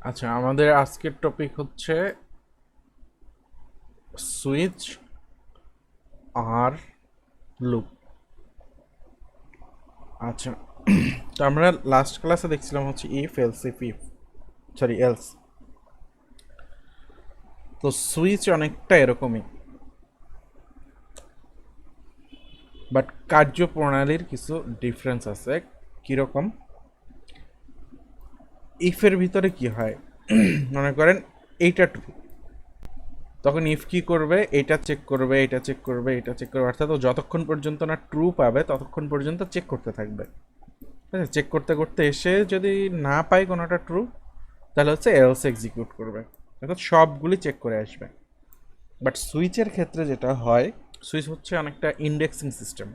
আচ্ছা, আমাদের আজকের টপিক হচ্ছে সুইচ আর লুপ। আচ্ছা, তো আমরা লাস্ট ক্লাসে দেখছিলাম হচ্ছে if else if sorry else. তো সুইচ অনেকটা এরকমই, বাট কার্যপ্রণালীর কিছু ডিফারেন্স আছে। কীরকম? ইফের ভিতরে কি হয়, মনে করেন এইটা ট্রু, তখন ইফ কি করবে, এটা চেক করবে, এটা চেক করবে, এটা চেক করবে, অর্থাৎ ও যতক্ষণ পর্যন্ত না ট্রু পাবে ততক্ষণ পর্যন্ত চেক করতে থাকবে। ঠিক আছে, চেক করতে করতে এসে যদি না পায় কোনোটা ট্রু, তাহলে হচ্ছে এলস এক্সিকিউট করবে, অর্থাৎ সবগুলি চেক করে আসবে। বাট সুইচের ক্ষেত্রে যেটা হয়, সুইচ হচ্ছে অনেকটা ইন্ডেক্সিং সিস্টেম।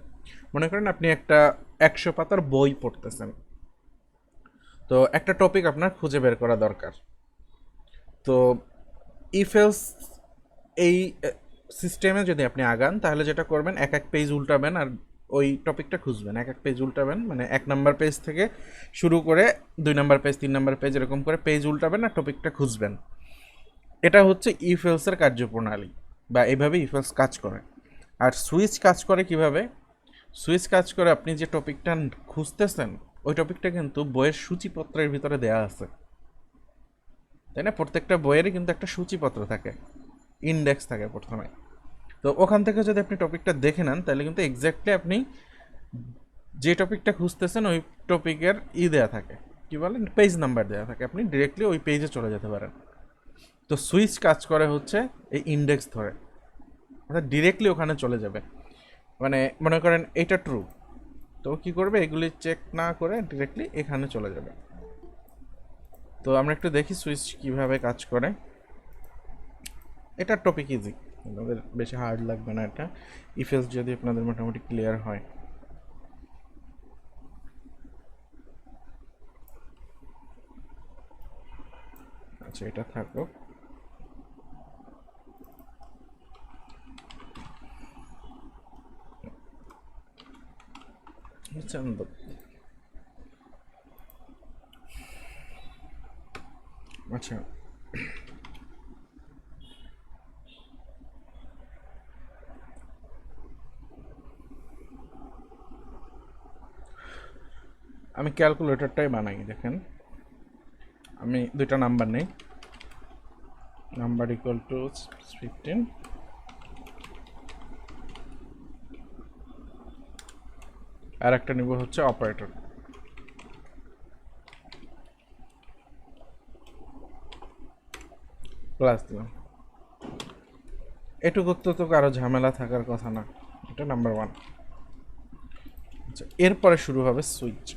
মনে করেন আপনি একটা 100 পাতার বই পড়তেছেন, তো একটা টপিক আপনার খুঁজে বের করা দরকার। তো ইফ এলস এই সিস্টেমে যদি আপনি আগান, তাহলে যেটা করবেন, এক এক পেজ উল্টাবেন আর ওই টপিকটা খুঁজবেন। এক এক পেজ উল্টাবেন, মানে 1 নম্বর পেজ থেকে শুরু করে 2 নম্বর পেজ, 3 নম্বর পেজ, এরকম করে পেজ উল্টাবেন আর টপিকটা খুঁজবেন। এটা হচ্ছে ইফেলসের কার্যপ্রণালী, বা এইভাবে ইফেলস কাজ করে। আর সুইচ কাজ করে কিভাবে? সুইচ কাজ করে, আপনি যে টপিকটা খুঁজতেছেন ওই টপিকটা কিন্তু বইয়ের সূচিপত্রের ভিতরে দেয়া আছে, তাই না? প্রত্যেকটা বইয়েরই কিন্তু একটা সূচিপত্র থাকে, ইন্ডেক্স থাকে প্রথমে। তো ওখান থেকে যদি আপনি টপিকটা দেখে নেন, তাহলে কিন্তু এক্স্যাক্টলি আপনি যে টপিকটা খুঁজতেছেন ওই টপিকের দেয়া থাকে, কি বলেন, পেজ নাম্বার দেওয়া থাকে, আপনি ডিরেক্টলি ওই পেজে চলে যেতে পারেন। তো সুইচ কাজ করে হচ্ছে এই ইন্ডেক্স ধরে, অর্থাৎ ডিরেক্টলি ওখানে চলে যাবে। মানে মনে করেন এটা ট্রু, তো কি করবে, এগুলি চেক না করে ডিরেক্টলি এখানে চলে যাবে। তো আমরা একটু দেখি সুইচ কিভাবে কাজ করে। এটা টপিক ইজি, আপনাদের বেশি হার্ড লাগবে না এটা, ইফেলস যদি আপনাদের মোটামুটি ক্লিয়ার হয়। আচ্ছা, এটা থাকুক। বুঝছেন তো? আচ্ছা, আমি ক্যালকুলেটরটাই বানাই, দেখেন। আমি দুইটা নাম্বার নেই, নাম্বার ইকুয়াল টু 15, আর একটা নিব হচ্ছে অপারেটর, প্লাস দিলাম। এটুকু তো কারো ঝামেলা থাকার কথা না। এটা নাম্বার 1। আচ্ছা, এরপরে শুরু হবে সুইচ।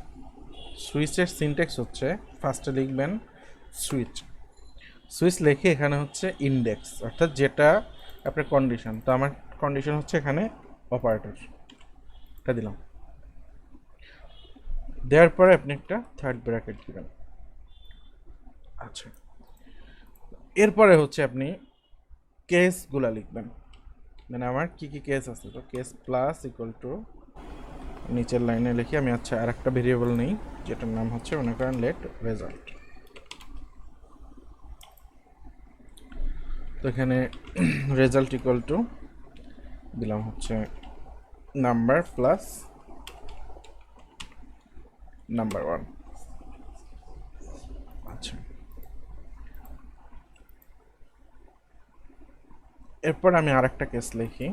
সুইচের সিনটেক্স হচ্ছে, ফার্স্টে লিখবেন সুইচ। সুইচ লিখে এখানে হচ্ছে ইন্ডেক্স, অর্থাৎ যেটা আপনার কন্ডিশন। তো আমার কন্ডিশন হচ্ছে এখানে অপারেটর, এটা দিলাম। দেওয়ার পরে আপনি একটা থার্ড ব্র্যাকেট দিবেন। আচ্ছা, এরপরে হচ্ছে আপনি কেসগুলা লিখবেন, মানে আমার কি কি কেস আছে। তো কেস প্লাস ইকুয়াল টু, নিচের লাইনে লিখি আমি। আচ্ছা, আর একটা ভেরিয়েবল নেই, যেটার নাম হচ্ছে মনে করেন লেট রেজাল্ট। তো এখানে রেজাল্ট ইকুয়াল টু দিলাম হচ্ছে নাম্বার প্লাস নাম্বার 1। আচ্ছা, এরপর আমি আর একটা কেস লিখি,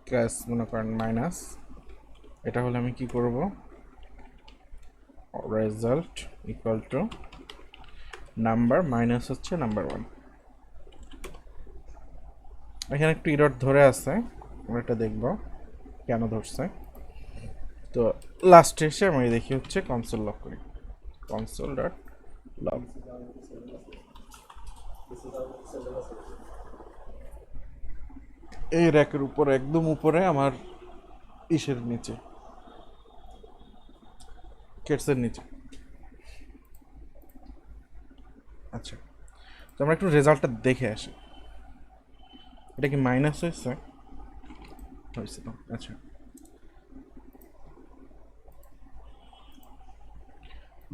কেস মনে করেন মাইনাস। এটা হলে আমি কি করব, result equal to number minus হচ্ছে নাম্বার 1। এখানে একটু ইরর ধরে আছে, আমরা এটা দেখব কেন ধরছে। তো লাস্টে এসে আমি দেখি হচ্ছে কনসোল লক করি, কনসোল ডট লক। এই র্যাকের উপরে, একদম উপরে আমার ইসের নিচে, কেটসের নিচে। আচ্ছা, তো আমরা একটু রেজাল্টটা দেখে আসি। এটা কি মাইনাস হয়েছে? হয়েছে তো। আচ্ছা,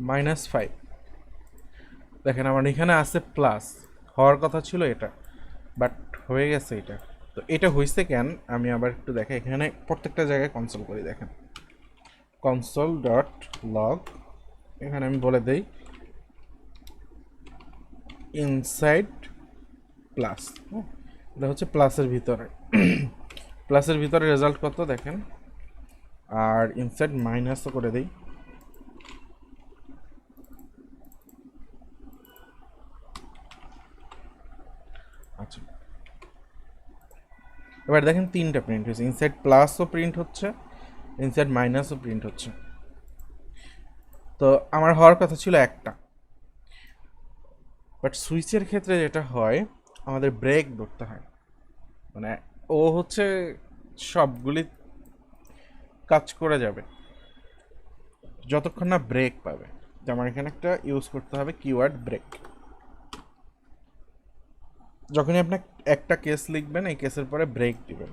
-5। দেখেন আমার এখানে আছে প্লাস, হওয়ার কথা ছিল এটা, বাট হয়ে গেছে এটা। তো এটা হয়েছে কেন আমি আবার একটু দেখাই, এখানে প্রত্যেকটা জায়গায় কনসোল করি। দেখেন console.log, এখানে আমি বলে দেই ইনসাইড প্লাস, এটা হচ্ছে প্লাসের ভিতরে। প্লাসের ভিতরে রেজাল্ট কত দেখেন, আর ইনসাইড মাইনাসও করে দেই। আচ্ছা, এবার দেখেন তিনটা প্রিন্ট হয়েছে, ইনসাইড প্লাসও প্রিন্ট হচ্ছে, ইনসাইড মাইনাসও প্রিন্ট হচ্ছে। তো আমার হওয়ার কথা ছিল একটা, বাট সুইচের ক্ষেত্রে যেটা হয় আমাদের ব্রেক ধরতে হয়, মানে ও হচ্ছে সবগুলি কাজ করে যাবে যতক্ষণ না ব্রেক পাবে। তো আমার এখানে একটা ইউজ করতে হবে কিওয়ার্ড ব্রেক। যখনই আপনি একটা কেস লিখবেন এই কেসের পরে ব্রেক দিবেন।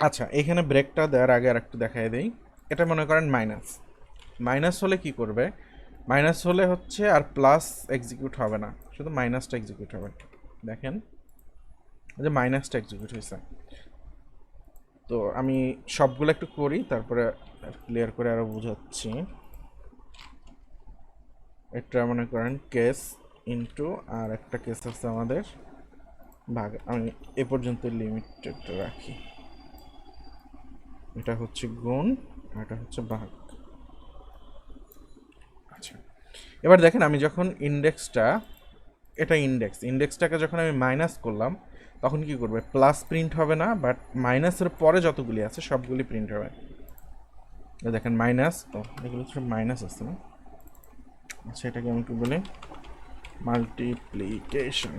আচ্ছা, এখানে ব্রেকটা দেওয়ার আগে আর একটু দেখাই দেই। এটা মনে করেন মাইনাস, মাইনাস হলে কি করবে, মাইনাস হলে হচ্ছে আর প্লাস এক্সিকিউট হবে না, শুধু মাইনাসটা এক্সিকিউট হবে। দেখেন যে মাইনাসটা এক্সিকিউট হয়েছে। তো আমি সবগুলো একটু করি, তারপরে ক্লিয়ার করে আরো বোঝাচ্ছি। এটা মনে করেন কেস ইনটু, আর একটা কেস আছে আমাদের ভাগ। আমি এ পর্যন্ত লিমিটেড রাখি, এটা হচ্ছে গুণ আর এটা হচ্ছে ভাগ। আচ্ছা, এবার দেখেন আমি যখন ইন্ডেক্সটা, এটা ইন্ডেক্সটাকে যখন আমি মাইনাস করলাম তখন কি করবে, প্লাস প্রিন্ট হবে না, বাট মাইনাসের পরে যতগুলি আছে সবগুলি প্রিন্ট হবে। দেখেন মাইনাস, ও এগুলো সব মাইনাস আছে না। আচ্ছা, এটাকে আমি কি বলি, মাল্টিপ্লিকেশন,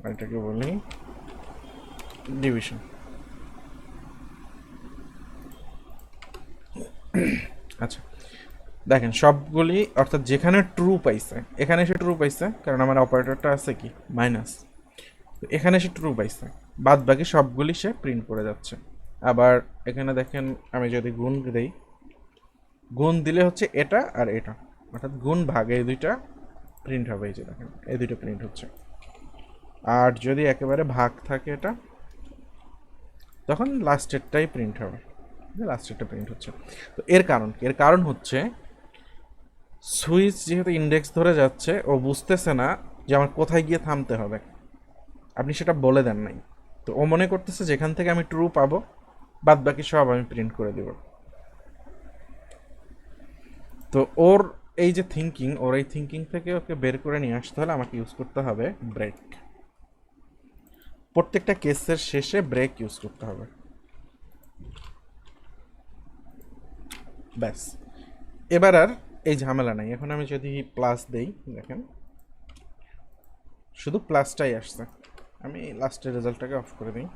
আর এটাকে বলি ডিভিশন। আচ্ছা, দেখেন সবগুলি, অর্থাৎ যেখানে ট্রু পাইছে এখানে সে ট্রু পাইছে, কারণ আমার অপারেটরটা আছে কি মাইনাস, এখানে সে ট্রু পাইছে, বাদ বাকি সবগুলি সে প্রিন্ট করে যাচ্ছে। আবার এখানে দেখেন আমি যদি গুণ দেই, গুণ দিলে হচ্ছে এটা আর এটা, অর্থাৎ গুণ ভাগে এই দুইটা প্রিন্ট হবে। এই যে দেখেন এই দুইটা প্রিন্ট হচ্ছে। আর যদি একেবারে ভাগ থাকে এটা, তখন লাস্টেরটাই প্রিন্ট হবে, লাস্টেরটা প্রিন্ট হচ্ছে। তো এর কারণ কি, এর কারণ হচ্ছে সুইচ যেহেতু ইন্ডেক্স ধরে যাচ্ছে, ও বুঝতেছে না যে আমার কোথায় গিয়ে থামতে হবে, আপনি সেটা বলে দেন নাই। তো ও মনে করতেছে যেখান থেকে আমি ট্রু পাবো বাদ বাকি সব আমি প্রিন্ট করে দেব। তো ওর এই যে থিঙ্কিং, ওর এই থিঙ্কিং থেকে ওকে বের করে নিয়ে আসতে হলে আমাকে ইউজ করতে হবে ব্রেক। প্রত্যেকটা কেসের শেষে ব্রেক ইউজ করতে হবে, ব্যাস। এবার আর এই ঝামেলা নাই। এখন আমি যদি প্লাস দেই, দেখেন শুধু প্লাসটাই আসছে। আমি লাস্টের রেজাল্টটাকে অফ করে দিই,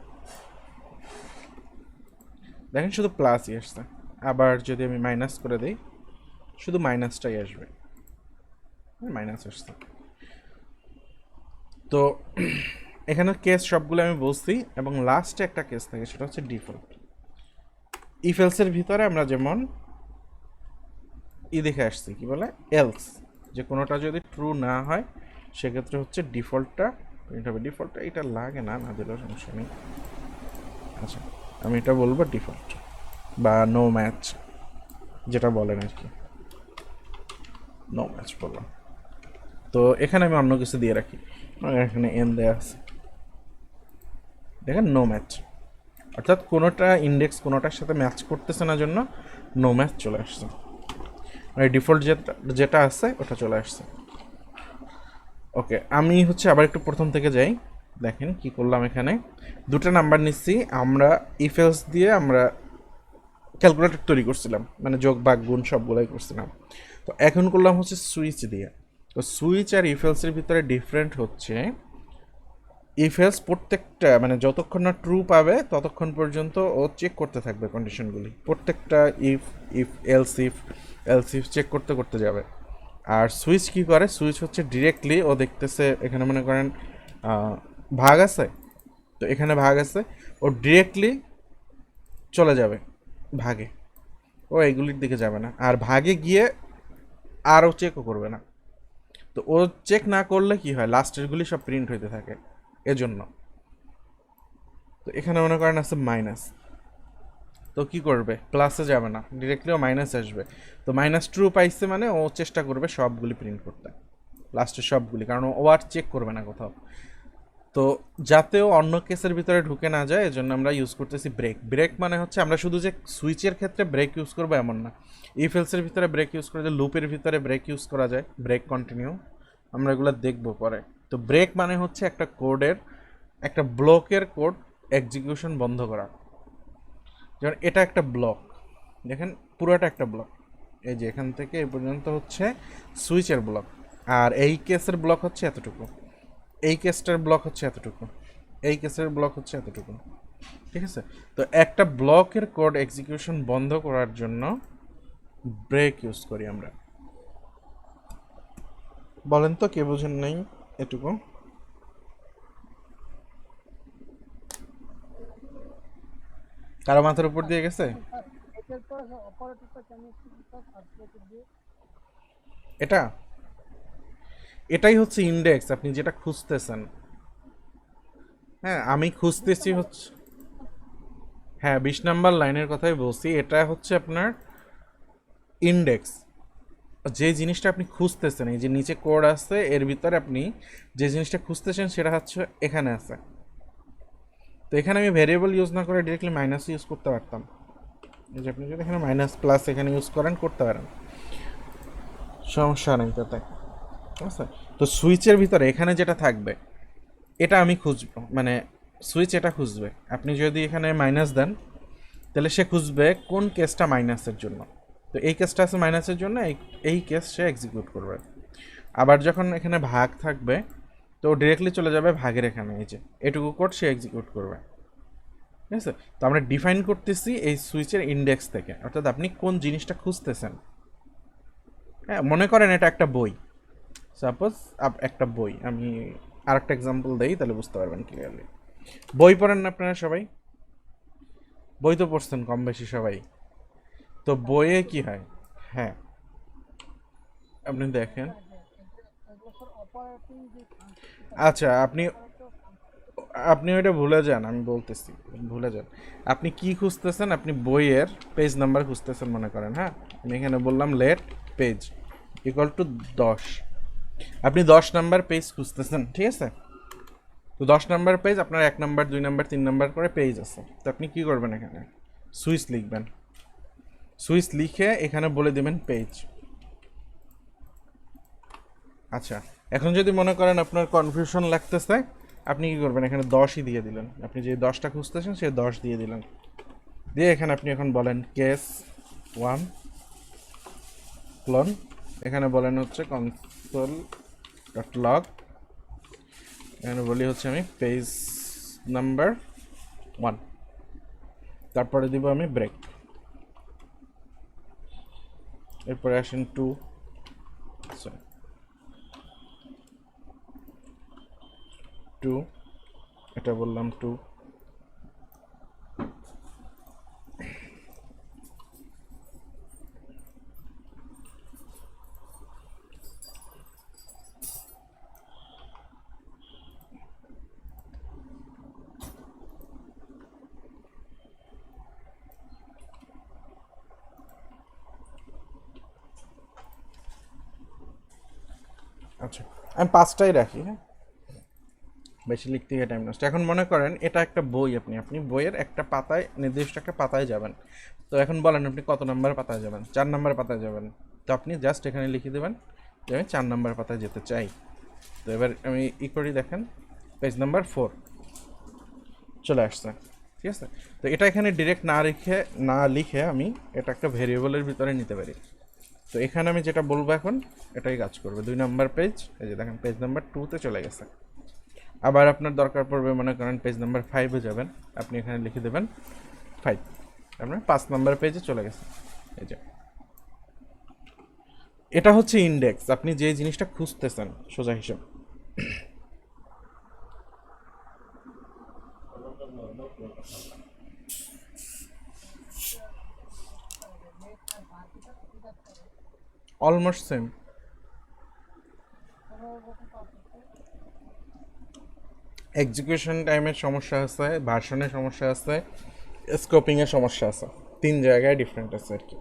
দেখেন শুধু প্লাসই আসছে। আবার যদি আমি মাইনাস করে দিই, শুধু মাইনাসটাই আসবে, মাইনাস আসছে। তো এখানে কেস সবগুলো আমি বলছি, এবং লাস্টে একটা কেস থাকে, সেটা হচ্ছে ডিফল্ট। ইফ এলসের ভিতরে আমরা যেমন দেখে আসছি কি বলে এলস, যে কোনোটা যদি ট্রু না হয় সেক্ষেত্রে হচ্ছে ডিফল্টটা প্রিন্ট হবে। ডিফল্টটা এটা লাগে না, না দিলেও সমস্যা নেই। আচ্ছা, আমি এটা বলবো ডিফল্ট বা নো ম্যাচ, যেটা বলেন আর কি, নো ম্যাচ বললাম। তো এখানে আমি অন্য কিছু দিয়ে রাখি, এখানে এন দেওয়া আছে, দেখেন নো ম্যাচ, অর্থাৎ কোনোটা ইন্ডেক্স কোনোটার সাথে ম্যাচ করতেছে না, জন্য নো ম্যাচ চলে আসছে, মানে ডিফল্ট যেটা আছে ওটা চলে আসছে। ওকে, আমি হচ্ছে আবার একটু প্রথম থেকে যাই। দেখেন কি করলাম, এখানে দুটো নাম্বার নিচ্ছি আমরা, ইফ এলস দিয়ে আমরা ক্যালকুলেটর তৈরি করছিলাম, মানে যোগ ভাগ গুণ সবগুলোই করছিলাম। তো এখন করলাম হচ্ছে সুইচ দিয়ে। তো সুইচ আর ইফ এলসের ভিতরে ডিফারেন্ট হচ্ছে, ইফ এলস প্রত্যেকটা, মানে যতক্ষণ না ট্রু পাবে ততক্ষণ পর্যন্ত ও চেক করতে থাকবে কন্ডিশনগুলি, প্রত্যেকটা if if else if check করতে করতে যাবে। আর সুইচ কি করে, সুইচ হচ্ছে ডিরেক্টলি ও দেখতেছে, এখানে মনে করেন ভাগ আছে, তো এখানে ভাগ আছে, ও ডিরেক্টলি চলে যাবে ভাগে, ও ও এগুলির দিকে যাবে না, আর ভাগে গিয়ে আরও চেকও করবে না। তো ও চেক না করলে কি হয়, লাস্টেরগুলি সব প্রিন্ট হইতে থাকে এজন্য। তো এখানে মনে করেন আছে মাইনাস, তো কি করবে, প্লাসে যাবে না, ডিরেক্টলি ও মাইনাস আসবে। তো মাইনাস ট্রু পাইছে মানে ও চেষ্টা করবে সবগুলি প্রিন্ট করতে, লাস্টের সবগুলি, কারণ ও আর চেক করবে না কোথাও। তো যাতেও অন্য কেসের ভিতরে ঢুকে না যায় এজন্য আমরা ইউজ করতেছি ব্রেক। ব্রেক মানে হচ্ছে আমরা শুধু যে সুইচের ক্ষেত্রে ব্রেক ইউজ করবো এমন না, ইফ এলসের ভিতরে ব্রেক ইউজ করা যায়, লুপের ভিতরে ব্রেক ইউজ করা যায়, ব্রেক কন্টিনিউ, আমরা এগুলো দেখবো পরে। তো ব্রেক মানে হচ্ছে একটা কোডের, একটা ব্লকের কোড এক্সিকিউশন বন্ধ করা। যেমন এটা একটা ব্লক, দেখেন পুরোটা একটা ব্লক, এই যে এখান থেকে এই পর্যন্ত হচ্ছে সুইচের ব্লক, আর এই কেসের ব্লক হচ্ছে এতটুকু, এই কেসটার ব্লক হচ্ছে এতটুকু, এই কেসের ব্লক হচ্ছে এতটুকু, ঠিক আছে। তো একটা ব্লকের কোড এক্সিকিউশন বন্ধ করার জন্য ব্রেক ইউজ করি আমরা। বলেন তো কে বুঝেন নাই এটুকু? কারো মাথার উপর দিয়ে গেছে? এটা, এটাই হচ্ছে ইন্ডেক্স, আপনি যেটা খুঁজতেছেন। হ্যাঁ আমি খুঁজতেছি হচ্ছে, হ্যাঁ 20 নাম্বার লাইনের কথাই বলছি, এটা হচ্ছে আপনার ইন্ডেক্স। যে জিনিসটা আপনি খুঁজতেছেন, এই যে নিচে কোড আছে এর ভিতরে আপনি যে জিনিসটা খুঁজতেছেন সেটা হচ্ছে এখানে আছে। তো এখানে আমি ভেরিয়েবল ইউজ না করে ডিরেক্টলি মাইনাস ইউজ করতে পারতাম, এই যে আপনি যদি এখানে মাইনাস প্লাস এখানে ইউজ করেন করতে পারেন, সমস্যা নেই তাতে, ঠিক আছে। তো সুইচের ভিতরে এখানে যেটা থাকবে এটা আমি খুঁজবো, মানে সুইচ এটা খুঁজবে। আপনি যদি এখানে মাইনাস দেন তাহলে সে খুঁজবে কোন কেসটা মাইনাসের জন্য। তো এই কেসটা আছে মাইনাসের জন্য, এই কেস সে এক্সিকিউট করবে। আবার যখন এখানে ভাগ থাকবে তো ডিরেক্টলি চলে যাবে ভাগের এখানে, এই যে এটুকু কোড সে এক্সিকিউট করবে, ঠিক আছে। তো আমরা ডিফাইন করতেছি এই সুইচের ইন্ডেক্স থেকে, অর্থাৎ আপনি কোন জিনিসটা খুঁজতেছেন। হ্যাঁ মনে করেন এটা একটা বই, সাপোজ একটা বই, আমি আর একটা এক্সাম্পল দেই তাহলে বুঝতে পারবেন ক্লিয়ারলি। বই পড়েন না আপনারা সবাই? বই তো পড়ছেন কম বেশি সবাই। তো বইয়ে কি হয়, হ্যাঁ আপনি দেখেন, আচ্ছা আপনি আপনি ওইটা ভুলে যান, আমি বলতেছি, ভুলে যান। আপনি কি খুঁজতেছেন, আপনি বইয়ের পেজ নাম্বার খুঁজতেছেন মনে করেন, হ্যাঁ আমি এখানে বললাম লেট পেজ ইকুয়াল টু 10, আপনি 10 নাম্বার পেজ খুঁজতেছেন, ঠিক আছে। তো 10 নাম্বার পেজ আপনার 1 নাম্বার 2 নাম্বার 3 নাম্বার করে পেজ আছে। তো আপনি কি করবেন, এখানে সুইচ লিখবেন, সুইচ লিখে এখানে বলে দেবেন পেজ। আচ্ছা এখন যদি মনে করেন আপনার কনফিউশন লাগতেছে, আপনি কি করবেন, এখানে 10ই দিয়ে দিলেন, আপনি যে 10টা খুঁজতেছেন সে 10 দিয়ে দিলেন, দিয়ে এখানে আপনি এখন বলেন কেস 1 ক্লোন, এখানে বলেন হচ্ছে কনসোল ডট লগ, এখানে বলি হচ্ছে আমি পেজ নাম্বার 1, তারপরে দিব আমি ব্রেক, এরপরে আসেন 2, সরি 2, এটা বললাম 2, আচ্ছা আমি 5টাই রাখি, হ্যাঁ বেশি লিখতে গিয়ে টাইম নষ্ট। এখন মনে করেন এটা একটা বই, আপনি আপনি বইয়ের একটা পাতায়, নির্দিষ্ট একটা পাতায় যাবেন। তো এখন বলেন আপনি কত নাম্বার পাতায় যাবেন, 4 নাম্বার পাতায় যাবেন। তো আপনি জাস্ট এখানে লিখে দেবেন যে আমি 4 নাম্বার পাতায় যেতে চাই। তো এবার আমি ই করি, দেখেন পেজ নাম্বার 4 চলে আসছে, ঠিক আছে। তো এটা এখানে ডিরেক্ট না লিখে আমি এটা একটা ভেরিয়েবলের ভিতরে নিতে পারি। তো এখানে আমি যেটা বলবো এখন এটাই কাজ করবে, 2 নাম্বার পেজ, এই যে দেখেন পেজ নাম্বার 2তে চলে গেছে। আবার আপনার দরকার পড়বে মনে করেন পেজ নাম্বার 5-এ যাবেন, আপনি এখানে লিখে দেবেন 5, আপনার 5 নাম্বার পেজে চলে গেছে, এই যে এটা হচ্ছে ইন্ডেক্স, আপনি যে জিনিসটা খুঁজতেছেন সোজা হিসাব। Almost same. এক্সিকিউশন টাইমের সমস্যা আছে, ভার্সনের সমস্যা আছে, স্কোপিংয়ের সমস্যা আছে, 3 জায়গায় ডিফারেন্ট আছে আর কি।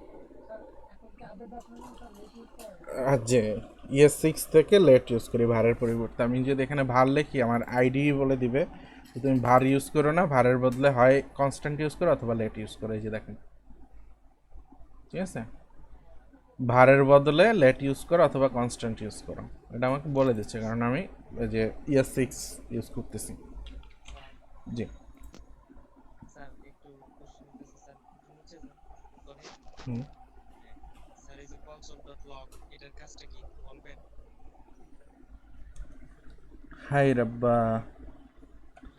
আর যে ES6 থেকে লেট ইউজ করি ভারের পরিবর্তে। আমি যদি এখানে ভার লিখি আমার আইডি বলে দিবে যে তুমি ভার ইউজ করো না, ভারের বদলে হয় কনস্ট্যান্ট ইউজ করো অথবা লেট ইউজ করো। এই যে দেখেন, ঠিক আছে, ভারের বদলে লেট ইউজ করো অথবা কনস্ট্যান্ট ইউজ করো, এটা আমাকে বলে দিচ্ছে কারণ আমি এই যে ES6 ইউজ করতেছি। জি। স্যার একটু কোশ্চেন দিতেছি স্যার, হচ্ছে করে হুম। স্যার এই যে console.log এটার কাজটা কি বলবেন? হাই রাব্বা।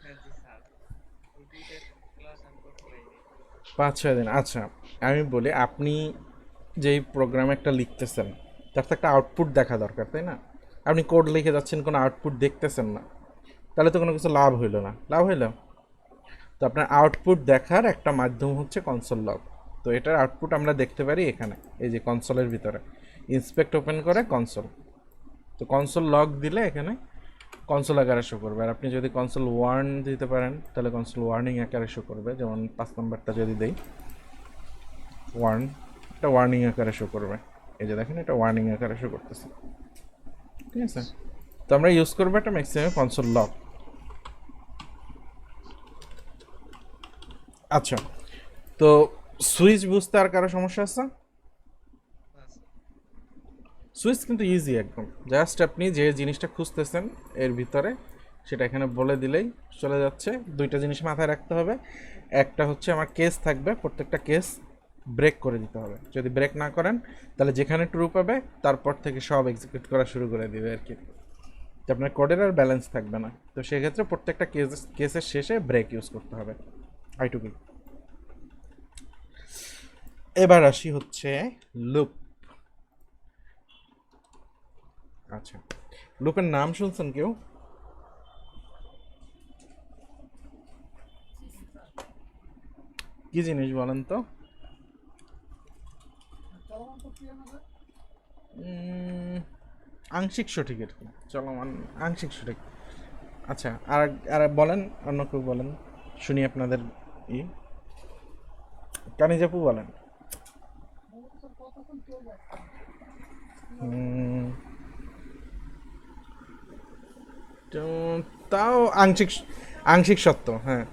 হ্যাঁ জি স্যার, এই দুইটা ক্লাস আমি করতে পারিনি। 5-6 দিন, আচ্ছা। আমি বলি, আপনি যেই প্রোগ্রামে একটা লিখতেছেন তার তো একটা আউটপুট দেখা দরকার, তাই না? আপনি কোড লিখে যাচ্ছেন, কোনো আউটপুট দেখতেছেন না, তাহলে তো কোনো কিছু লাভ হইলো না। লাভ হইলো? তো আপনার আউটপুট দেখার একটা মাধ্যম হচ্ছে কনসোল লগ। তো এটার আউটপুট আমরা দেখতে পারি এখানে, এই যে কনসোলের ভিতরে ইন্সপেক্ট ওপেন করে কনসোল। তো কনসোল লগ দিলে এখানে কনসোল আকারে শো করবে। আর আপনি যদি কনসোল ওয়ার্ন দিতে পারেন তাহলে কনসোল ওয়ার্নিং আকারে শো করবে। যেমন 5 নম্বরটা যদি দেই ওয়ার্ন, এটা ওয়ার্নিং আকারে শো করবে। এই যে দেখেন, এটা ওয়ার্নিং আকারে শো করতেছে, ঠিক আছে? তো আমরা ইউজ করবো একটা ম্যাক্সিমাম কনসোল লগ। আচ্ছা, তো সুইচ বুঝতে আর কারো সমস্যা আছে? না স্যার। সুইচ কিন্তু ইজি একদম, জাস্ট আপনি যে জিনিসটা খুঁজতেছেন এর ভিতরে সেটা এখানে বলে দিলেই চলে যাচ্ছে। দুইটা জিনিস মাথায় রাখতে হবে, একটা হচ্ছে আমার কেস থাকবে, প্রত্যেকটা কেস ব্রেক করে দিতে হবে। যদি ব্রেক না করেন তাহলে যেখানে ট্রু পাবে তারপর থেকে সব এক্সিকিউট করা শুরু করে দিবে আর কি। তো আপনার কোডের আর ব্যালেন্স থাকবে না। তো সেক্ষেত্রে প্রত্যেকটা কেসের শেষে ব্রেক ইউজ করতে হবে, আইটুকুই। এবার আসি হচ্ছে লুপ। আচ্ছা, লুপের নাম শুনছেন কেউ? কি জিনিস বলেন তো? উম, আংশিক সঠিক আর কি, চলমান আংশিক সঠিক। আচ্ছা, আর আর বলেন, অন্য কেউ বলেন, শুনি আপনাদের ই। কানিজাপু বলেন। উম, তো তাও আংশিক, আংশিক সত্য, হ্যাঁ।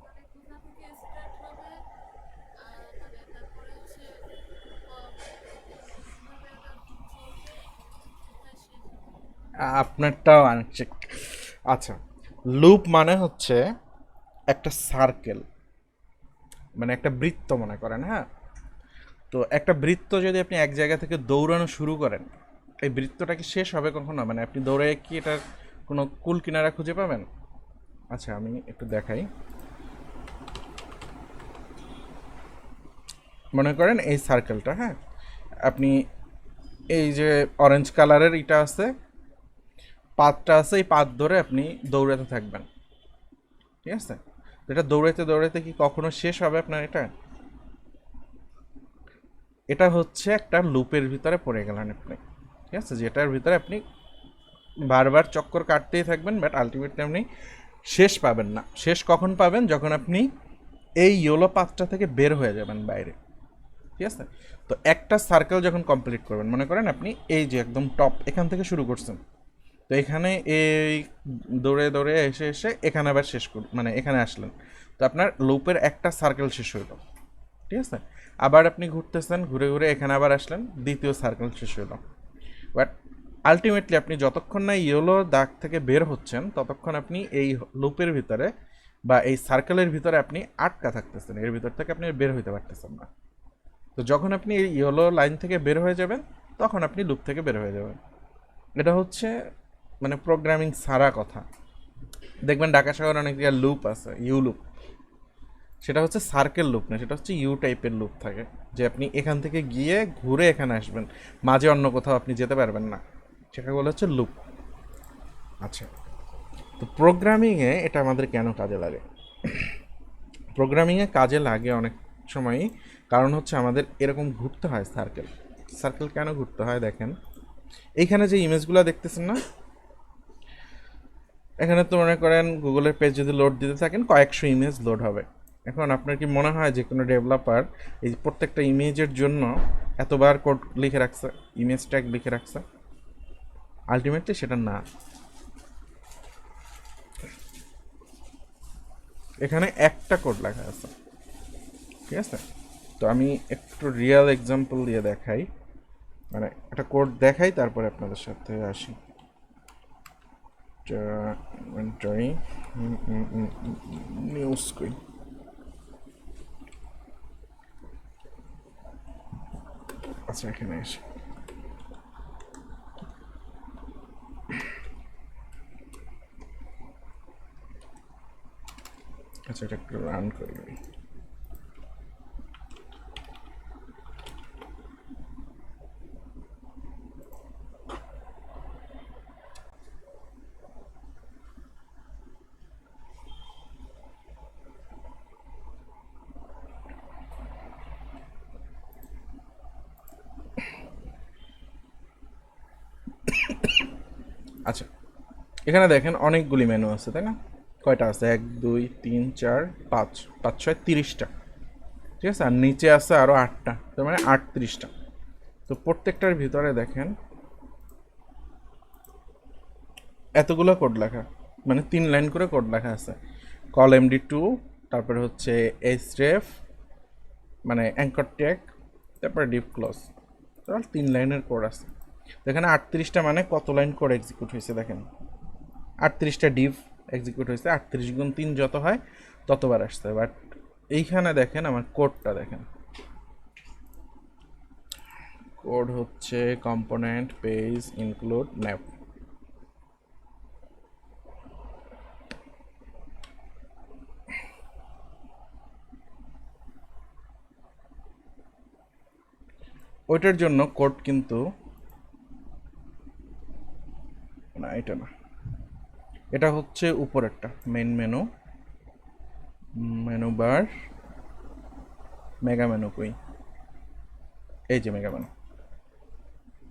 মানে কোথা থেকে স্টার্ট হবে, মানে তারপরে হচ্ছে কিভাবে এটা চলবে, কোথায় শেষ হবে। আপনারটাও আংশিক। আচ্ছা, লুপ মানে হচ্ছে একটা সার্কেল, মানে একটা বৃত্ত মনে করেন, হ্যাঁ? তো একটা বৃত্ত যদি আপনি এক জায়গা থেকে দৌড়ানো শুরু করেন, এই বৃত্তটা কি শেষ হবে কখনো? মানে আপনি দৌড়ে কি এটার কোনো কুল কিনারা খুঁজে পাবেন? আচ্ছা, আমি একটু দেখাই। মনে করেন এই সার্কেলটা, হ্যাঁ, আপনি এই যে অরেঞ্জ কালারের ইটা আছে, পাতটা আছে, এই পাত ধরে আপনি দৌড়াতে থাকবেন, ঠিক আছে? তো এটা দৌড়াইতে দৌড়াইতে কি কখনো শেষ হবে আপনার এটা? এটা হচ্ছে একটা লুপের ভিতরে পড়ে গেলেন আপনি, ঠিক আছে? যেটার ভিতরে আপনি বারবার চক্কর কাটতেই থাকবেন, বাট আলটিমেটলি আপনি শেষ পাবেন না। শেষ কখন পাবেন? যখন আপনি এই ইয়েলো পাথটা থেকে বের হয়ে যাবেন বাইরে, ঠিক আছে? তো একটা সার্কেল যখন কমপ্লিট করবেন, মনে করেন আপনি এই যে একদম টপ এখান থেকে শুরু করছেন, তো এখানে এই দৌড়ে দৌড়ে এসে এসে এখানে আবার শেষ কর, মানে এখানে আসলেন, তো আপনার লুপের একটা সার্কেল শেষ হইলো, ঠিক আছে? আবার আপনি ঘুরতেছেন, ঘুরে ঘুরে এখানে আবার আসলেন, দ্বিতীয় সার্কেল শেষ হইলো। বাট আলটিমেটলি আপনি যতক্ষণ না ইয়েলো দাগ থেকে বের হচ্ছেন ততক্ষণ আপনি এই লুপের ভিতরে বা এই সার্কেলের ভিতরে আপনি আটকা থাকতেছেন, এর ভিতর থেকে আপনি বের হইতে পারতেছেন না। তো যখন আপনি এই ইয়েলো লাইন থেকে বের হয়ে যাবেন তখন আপনি লুপ থেকে বের হয়ে যাবেন। এটা হচ্ছে মানে প্রোগ্রামিং সারা কথা। দেখবেন ঢাকা শহরে অনেক জায়গায় লুপ আছে, ইউ লুপ, সেটা হচ্ছে সার্কেল লুপ না, সেটা হচ্ছে ইউ টাইপের লুপ থাকে, যে আপনি এখান থেকে গিয়ে ঘুরে এখানে আসবেন, মাঝে অন্য কোথাও আপনি যেতে পারবেন না, সেটা বলে হচ্ছে লুপ। আচ্ছা, তো প্রোগ্রামিংয়ে এটা আমাদের কেন কাজে লাগে? প্রোগ্রামিংয়ে কাজে লাগে অনেক সময়ই কারণ হচ্ছে আমাদের এরকম ঘুরতে হয় সার্কেল। সার্কেল কেন ঘুরতে হয় দেখেন, এইখানে যে ইমেজগুলো দেখতেছেন না, এখানে তো মনে করেন গুগলের পেজ যদি লোড দিতে থাকেন কয়েকশো ইমেজ লোড হবে। এখন আপনার কি মনে হয় যে কোনো ডেভেলপার এই প্রত্যেকটা ইমেজের জন্য এতবার কোড লিখে রাখছে, ইমেজ ট্যাগ লিখে রাখছে? আলটিমেটলি সেটা না। এখানে একটা কোড লেখা আছে, ঠিক আছে? তো আমি একটু রিয়েল এক্সাম্পল দিয়ে দেখাই, মানে একটা কোড দেখাই, তারপরে আপনাদের সাথে আসি। ইনভেন্টরি নিউজ কই, আচ্ছা এখানে আসি। আচ্ছা এটা একটু রান করি আমি। আচ্ছা এখানে দেখেন অনেকগুলি মেনু আছে, তাই না? কয়টা আছে? 1 2 3 4 5, 5 6 30টা, ঠিক আছে? আর নিচে আছে আরও 8টা, তার মানে 38টা। তো প্রত্যেকটার ভিতরে দেখেন এতগুলো কোড লেখা, মানে 3 লাইন করে কোড লেখা আছে। কল MD2, তারপরে হচ্ছে href, মানে অ্যাঙ্কর ট্যাগ, তারপরে ডিপ ক্লোজ, টোটাল 3 লাইনের কোড আছে। তো এখানে 38টা মানে কত লাইন কোড এক্সিকিউট হয়েছে দেখেন, 38টা ডিভ এক্সিকিউট হয়েছে। 38 গুণ 3 যত হয় ততবার আসছে। বাট এইখানে দেখেন আমার কোডটা দেখেন, কোড হচ্ছে কম্পোনেন্ট পেজ ইনক্লুড ম্যাপ। ওইটার জন্য কোড কিন্তু না, এটা না, এটা হচ্ছে উপরেরটা main menu, menu bar, mega menu কই, এই যে মেগা মেনু,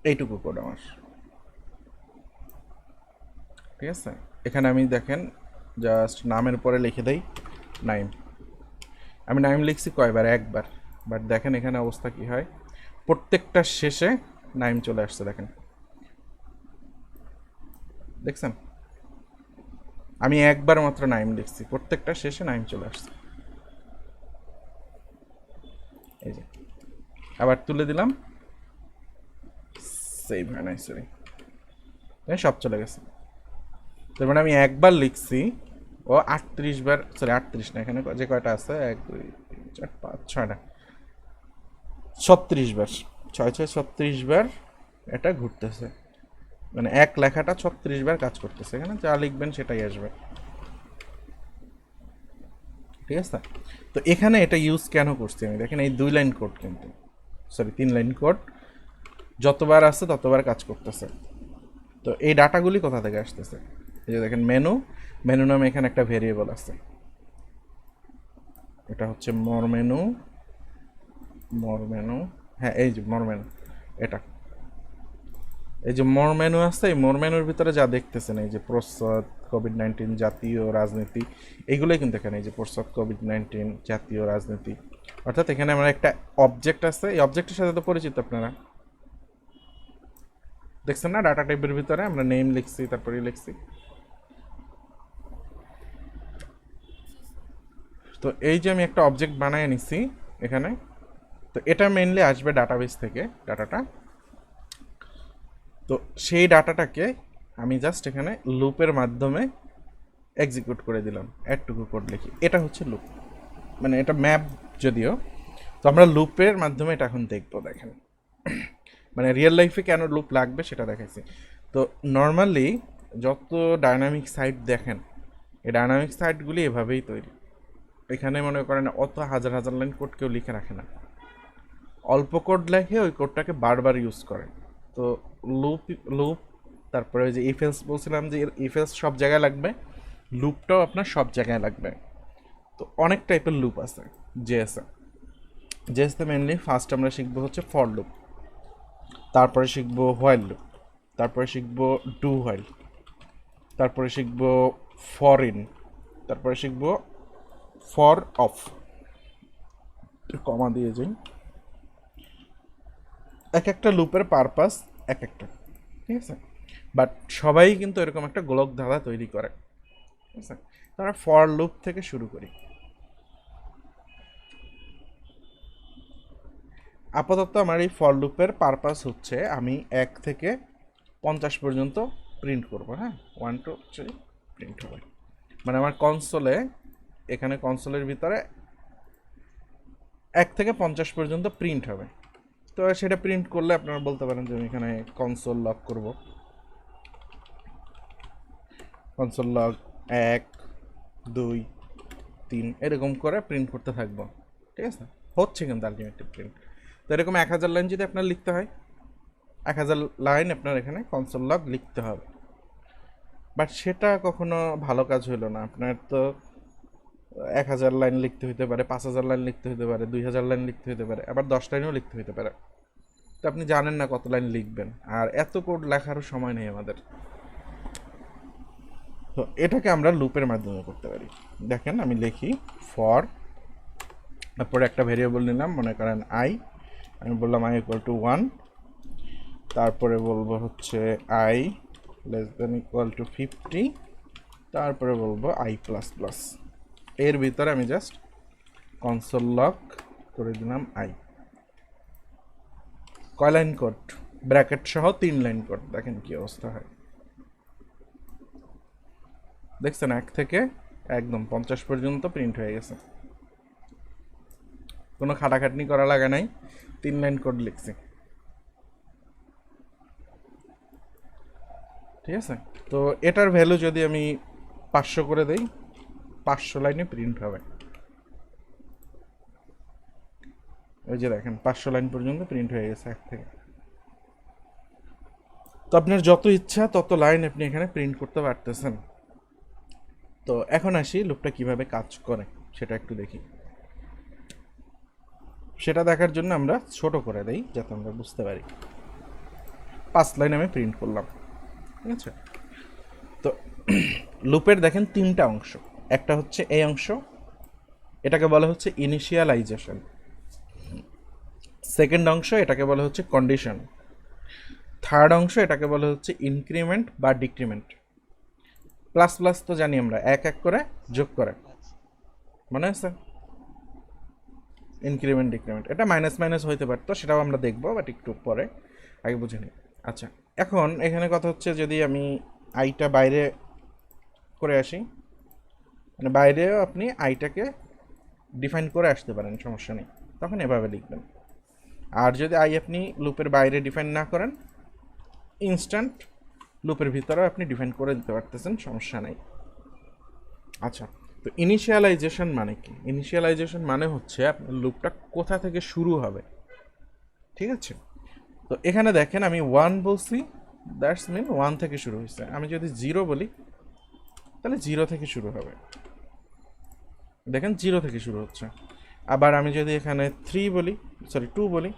এইটুকু কোড আমার, ঠিক আছে? এখানে আমি দেখেন জাস্ট নামের পরে লিখে দেই নাইম। আমি নাইম লিখছি কয়বার? একবার। বাট দেখেন এখানে অবস্থা কি হয়, প্রত্যেকটা শেষে নাইম চলে আসছে, দেখেন, দেখছেন? আমি একবার মাত্র নাইম লিখছি, প্রত্যেকটা শেষে নাইম চলে আসছে। এই যে আবার তুলে দিলাম, সেভ হয় নাই, সরি, সব চলে গেছে। তার মানে আমি একবার লিখছি, ও 38 বার, সরি 38 না, এখানে যে কয়টা আছে 1 2 3 4 5 6টা, 36 বার, 6 6 36 বার এটা ঘুরতেছে, মানে এক লেখাটা 36 বার কাজ করতেছে। এখানে যা লিখবেন সেটাই আসবে, ঠিক আছে? তো এখানে এটা ইউজ কেন করছি আমি দেখেন, এই 2 লাইন কোড কিন্তু, সরি 3 লাইন কোড যতবার আছে ততবার কাজ করতেছে। তো এই ডাটাগুলি কোথা থেকে আসতেছে? এই যে দেখেন মেনু, মেনু নামে এখানে একটা ভেরিয়েবল আছে, এটা হচ্ছে মর মেনু, মর মেনু, হ্যাঁ এই যে মর মেনু, এটা এই যে মর মেনু আছে, এই মর মেনুর ভিতরে যা দেখতেছেন, এই যে প্রস্তাব, কোভিড-19, জাতীয় রাজনীতি, এইগুলোই কিন্তু এখানে, এই যে প্রস্তাব, কোভিড-19, জাতীয় রাজনীতি, অর্থাৎ এখানে আমার একটা অবজেক্ট আছে। এই অবজেক্টের সাথে তো পরিচিত আপনারা, দেখছেন না? ডাটা টাইপের ভিতরে আমরা নেম লিখছি, তারপরে লিখছি। তো এই যে আমি একটা অবজেক্ট বানায় নিছি এখানে, তো এটা মেইনলি আসবে ডাটাবেস থেকে ডাটাটা। তো সেই ডাটাটাকে আমি জাস্ট এখানে লুপের মাধ্যমে এক্সিকিউট করে দিলাম, এতটুকু কোড লিখি, এটা হচ্ছে লুপ, মানে এটা ম্যাপ যদিও। তো আমরা লুপের মাধ্যমে এটা এখন দেখবো, দেখেন মানে রিয়েল লাইফে কেন লুপ লাগবে সেটা দেখাইছি। তো নর্মালি যত ডায়নামিক সাইট দেখেন, এই ডায়নামিক সাইটগুলি এভাবেই তৈরি। এখানে মনে করেন অত হাজার হাজার লাইন কোড কেউ লিখে রাখে না, অল্প কোড লেখে ওই কোডটাকে বারবার ইউজ করে। তো লুপ লুপ তারপরে ওই যে ইফেলস বলছিলাম, যে ইফেলস সব জায়গায় লাগবে, লুপটাও আপনার সব জায়গায় লাগবে। তো অনেক টাইপের লুপ আছে জেএসএ। জেসতে মেনলি ফার্স্ট আমরা শিখবো হচ্ছে ফর লুপ, তারপরে শিখবো হোয়াইল লুপ, তারপরে শিখবো ডু হোয়াইল, তারপরে শিখবো ফর ইন, তারপরে শিখবো ফর অফ। কমা দিয়ে যাই, এক একটা লুপের পারপাস এক একটা, ঠিক আছে? বাট সবাই কিন্তু এরকম একটা গোলক ধাঁধা তৈরি করে, ঠিক আছে? তারা ফর লুপ থেকে শুরু করি। আপাতত আমার এই ফর লুপের পারপাস হচ্ছে আমি 1 থেকে 50 পর্যন্ত প্রিন্ট করব। হ্যাঁ, 1 2 3 প্রিন্ট হবে, মানে আমার কনসোলে, এখানে কনসোলের ভিতরে 1 থেকে 50 পর্যন্ত প্রিন্ট হবে। তো সেটা প্রিন্ট করলে আপনারা বলতে পারেন যে আমি এখানে কনসোল লক করব, কনসোল লগ 1 2 3 এরকম করে প্রিন্ট করতে থাকবো, ঠিক আছে? হচ্ছে কিন্তু আলটিমেটলি প্রিন্ট। তো এরকম 1000 লাইন যদি আপনার লিখতে হয়, 1000 লাইন আপনার এখানে কনসোল লগ লিখতে হবে। বাট সেটা কখনো ভালো কাজ হলো না। আপনার তো 1000 লাইন লিখতে হতে পারে, 5000 লাইন লিখতে হতে পারে, 2000 লাইন লিখতে হতে পারে, আবার 10 লাইনও লিখতে হতে পারে। তো আপনি জানেন না কত লাইন লিখবেন, আর এত কোড লেখারও সময় নেই আমাদের। তো এটাকে আমরা লুপের মাধ্যমে করতে পারি। দেখেন আমি লিখি ফর, তারপরে একটা ভেরিয়েবল নিলাম, মনে করেন আই, আমি বললাম আই ইকুয়াল টু 1, তারপরে বলবো হচ্ছে I less than equal to 50, তারপরে বলবো আই প্লাস প্লাস। এর ভিতরে আমি জাস্ট কনসোল লক করে দিলাম আই। কয় লাইন কোড? ব্র্যাকেট সহ 3 লাইন কোড। দেখেন কি অবস্থা হয়, দেখছেন 1 থেকে একদম 50 পর্যন্ত প্রিন্ট হয়ে গেছে, কোনো খাটাখাটনি করা লাগে নাই, 3 লাইন কোড লিখছি, ঠিক আছে? তো এটার ভ্যালু যদি আমি 500 করে দেই, 500 লাইনে প্রিন্ট হবে। ওই যে দেখেন 500 লাইন পর্যন্ত প্রিন্ট হয়ে গেছে 1 থেকে। তো আপনার যত ইচ্ছা তত লাইন আপনি এখানে প্রিন্ট করতে পারতেছেন। তো এখন আসি লুপটা কিভাবে কাজ করে সেটা একটু দেখি। সেটা দেখার জন্য আমরা ছোট করে দেই যাতে আমরা বুঝতে পারি। 5 লাইন আমি প্রিন্ট করলাম, ঠিক আছে? তো লুপের দেখেন 3টা অংশ। একটা হচ্ছে এই অংশ, এটাকে বলা হচ্ছে ইনিশিয়ালাইজেশন। সেকেন্ড অংশ, এটাকে বলা হচ্ছে কন্ডিশন। থার্ড অংশ, এটাকে বলা হচ্ছে ইনক্রিমেন্ট বা ডিক্রিমেন্ট। প্লাস প্লাস তো জানি আমরা, এক এক করে যোগ করে, মনে আছে? ইনক্রিমেন্ট ডিক্রিমেন্ট, এটা মাইনাস মাইনাস হইতে পারতো, সেটাও আমরা দেখবো, বাট একটু পরে, আগে বুঝে নিই। আচ্ছা, এখন এখানে কথা হচ্ছে যদি আমি আইটা বাইরে করে আসি, মানে বাইরেও আপনি আইটাকে ডিফাইন করে আসতে পারেন, সমস্যা নেই, তখন এভাবে লিখবেন। আর যদি আই আপনি লুপের বাইরে ডিফাইন না করেন, ইনস্ট্যান্ট লুপের ভিতরেও আপনি ডিফাইন করে দিতে পারতেছেন, সমস্যা নেই। আচ্ছা, তো ইনিশিয়ালাইজেশন মানে কি? ইনিশিয়ালাইজেশন মানে হচ্ছে আপনার লুপটা কোথা থেকে শুরু হবে, ঠিক আছে? তো এখানে দেখেন আমি 1 বলছি, দ্যাটস মিন 1 থেকে শুরু হয়েছে। আমি যদি 0 বলি তাহলে 0 থেকে শুরু হবে, দেখেন 0 থেকে শুরু হচ্ছে। আবার আমি যদি এখানে 3 বলি, সরি 2 বলি,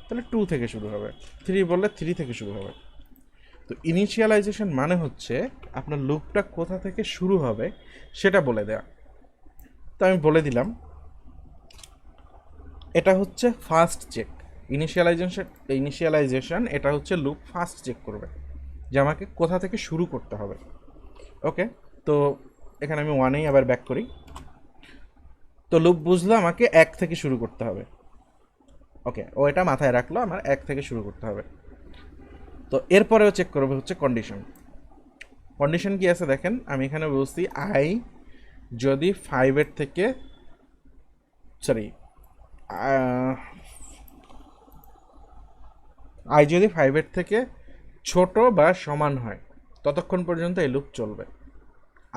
তাহলে 2 থেকে শুরু হবে। 3 বললে 3 থেকে শুরু হবে। তো ইনিশিয়ালাইজেশন মানে হচ্ছে আপনার লুপটা কোথা থেকে শুরু হবে সেটা বলে দেয়া। তো আমি বলে দিলাম, এটা হচ্ছে ফার্স্ট চেক। ইনিশিয়ালাইজেশন এটা হচ্ছে লুপ ফার্স্ট চেক করবে যে আমাকে কোথা থেকে শুরু করতে হবে। ওকে, তো এখানে আমি 1এই আবার ব্যাক করি। তো লুপ বুঝলো আমাকে 1 থেকে শুরু করতে হবে। ওকে, ও এটা মাথায় রাখলো, আমার 1 থেকে শুরু করতে হবে। তো এরপরেও চেক করবে হচ্ছে কন্ডিশন। কন্ডিশন কি আছে দেখেন, আমি এখানে বলছি আই যদি 5-এর থেকে, সরি, আই যদি 5-এর থেকে ছোট বা সমান হয় ততক্ষণ পর্যন্ত এই লুপ চলবে।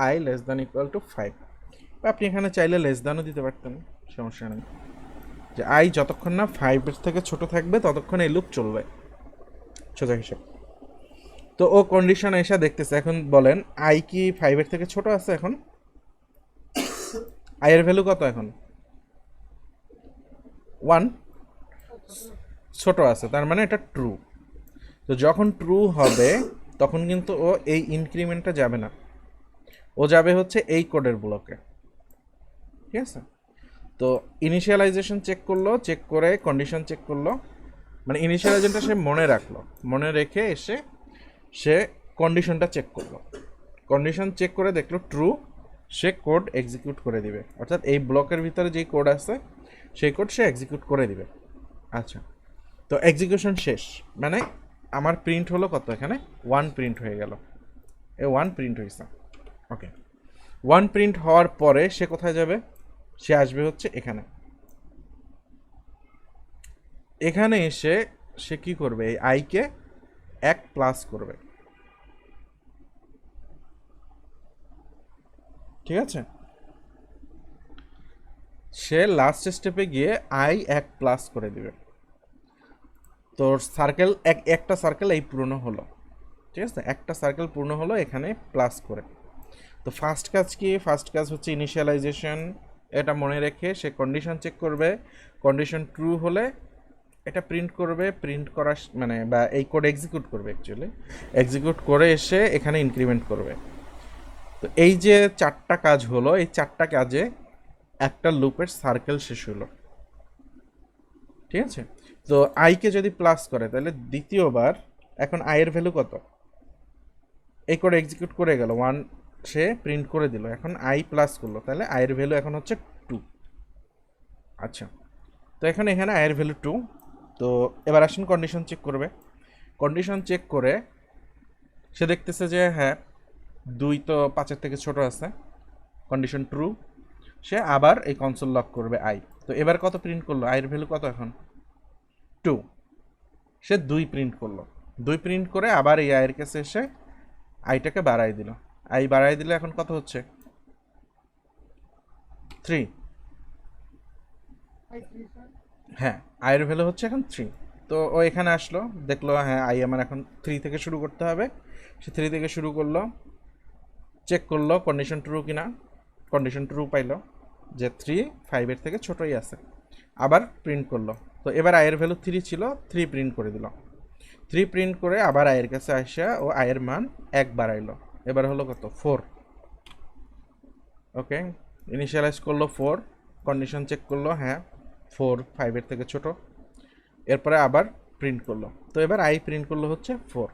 I less than equal to 5, বা আপনি এখানে চাইলে লেস দ্যানও দিতে পারতেন, সমস্যা নেই। যে আই যতক্ষণ না 5-এর থেকে ছোট থাকবে ততক্ষণ এই লুপ চলবে, সোজা হিসাব। তো ও কন্ডিশন এসে দেখতেছে, এখন বলেন আই কি 5-এর থেকে ছোট আছে? এখন আই এর ভ্যালু কত? এখন 1 ছোট আছে, তার মানে এটা ট্রু। তো যখন ট্রু হবে তখন কিন্তু ও এই ইনক্রিমেন্টটা যাবে না, ও যাবে হচ্ছে এই কোডের ব্লকে। ঠিক আছে, তো ইনিশিয়ালাইজেশন চেক করলো, চেক করে কন্ডিশন চেক করলো, মানে ইনিশিয়ালাইজেশনটা সে মনে রাখলো, মনে রেখে এসে সে কন্ডিশনটা চেক করলো, কন্ডিশন চেক করে দেখলো ট্রু, সে কোড এক্সিকিউট করে দিবে, অর্থাৎ এই ব্লকের ভিতরে যেই কোড আছে সেই কোড সে এক্সিকিউট করে দিবে। আচ্ছা, তো এক্সিকিউশন শেষ, মানে আমার প্রিন্ট হলো কত, এখানে 1 প্রিন্ট হয়ে গেল, 1 প্রিন্ট হয়েছে। ওকে, 1 প্রিন্ট হওয়ার পরে সে কোথায় যাবে, সে আসবে হচ্ছে এখানে, এখানে এসে সে কি করবে, এই আইকে 1 প্লাস করবে। ঠিক আছে, সে লাস্ট স্টেপে গিয়ে আই 1 প্লাস করে দিবে। তোর সার্কেল একটা সার্কেল এই পূর্ণ হলো। ঠিক আছে, একটা সার্কেল পূর্ণ হলো এখানে প্লাস করে। তো ফার্স্ট কাজ কি, ফার্স্ট কাজ হচ্ছে ইনিশিয়ালাইজেশন, এটা মনে রেখে সে কন্ডিশন চেক করবে, কন্ডিশন ট্রু হলে এটা প্রিন্ট করবে, প্রিন্ট করা মানে বা এই কোড এক্সিকিউট করবে, অ্যাকচুয়ালি এক্সিকিউট করে এসে এখানে ইনক্রিমেন্ট করবে। তো এই যে 4টা কাজ হলো, এই 4টা কাজে একটা লুপের সার্কেল শেষ হলো। ঠিক আছে, তো আইকে যদি প্লাস করে তাহলে দ্বিতীয়বার এখন আইয়ের ভ্যালু কত, এই কোড এক্সিকিউট করে গেল 1, সে প্রিন্ট করে দিল, এখন আই প্লাস করলো, তাহলে আইয়ের ভ্যালু এখন হচ্ছে 2। আচ্ছা, তো এখন এখানে আইয়ের ভ্যালু 2। তো এবার আসুন কন্ডিশন চেক করবে, কন্ডিশন চেক করে সে দেখতেছে যে হ্যাঁ 2 তো 5-এর থেকে ছোট আছে, কন্ডিশন ট্রু, সে আবার এই কনসোল লক করবে আই। তো এবার কত প্রিন্ট করলো, আইয়ের ভ্যালু কত এখন 2, সে 2 প্রিন্ট করলো, 2 প্রিন্ট করে আবার এই আইয়ের কাছে এসে আইটাকে বাড়াই দিল, আই বাড়াই দিলে এখন কত হচ্ছে 3। হ্যাঁ, আইয়ের ভ্যালু হচ্ছে এখন 3। তো ও এখানে আসলো, দেখলো হ্যাঁ আই আমার এখন 3 থেকে শুরু করতে হবে, সে 3 থেকে শুরু করলো, চেক করলো কন্ডিশন ট্রু কিনা, কন্ডিশন ট্রু পাইলো যে 3 5-এর থেকে ছোটই আছে, আবার প্রিন্ট করলো। তো এবার আইয়ের ভ্যালু 3 ছিল, 3 প্রিন্ট করে দিল, 3 প্রিন্ট করে আবার আয়ের কাছে আসা ও আয়ের মান 1 বাড়াইলো, এবার হলো কত 4। ওকে, ইনিশিয়ালাইজ করলো 4, কন্ডিশন চেক করলো হ্যাঁ 4 5-এর থেকে ছোট, এরপরে আবার প্রিন্ট করলো, তো এবার আই প্রিন্ট করলো হচ্ছে 4।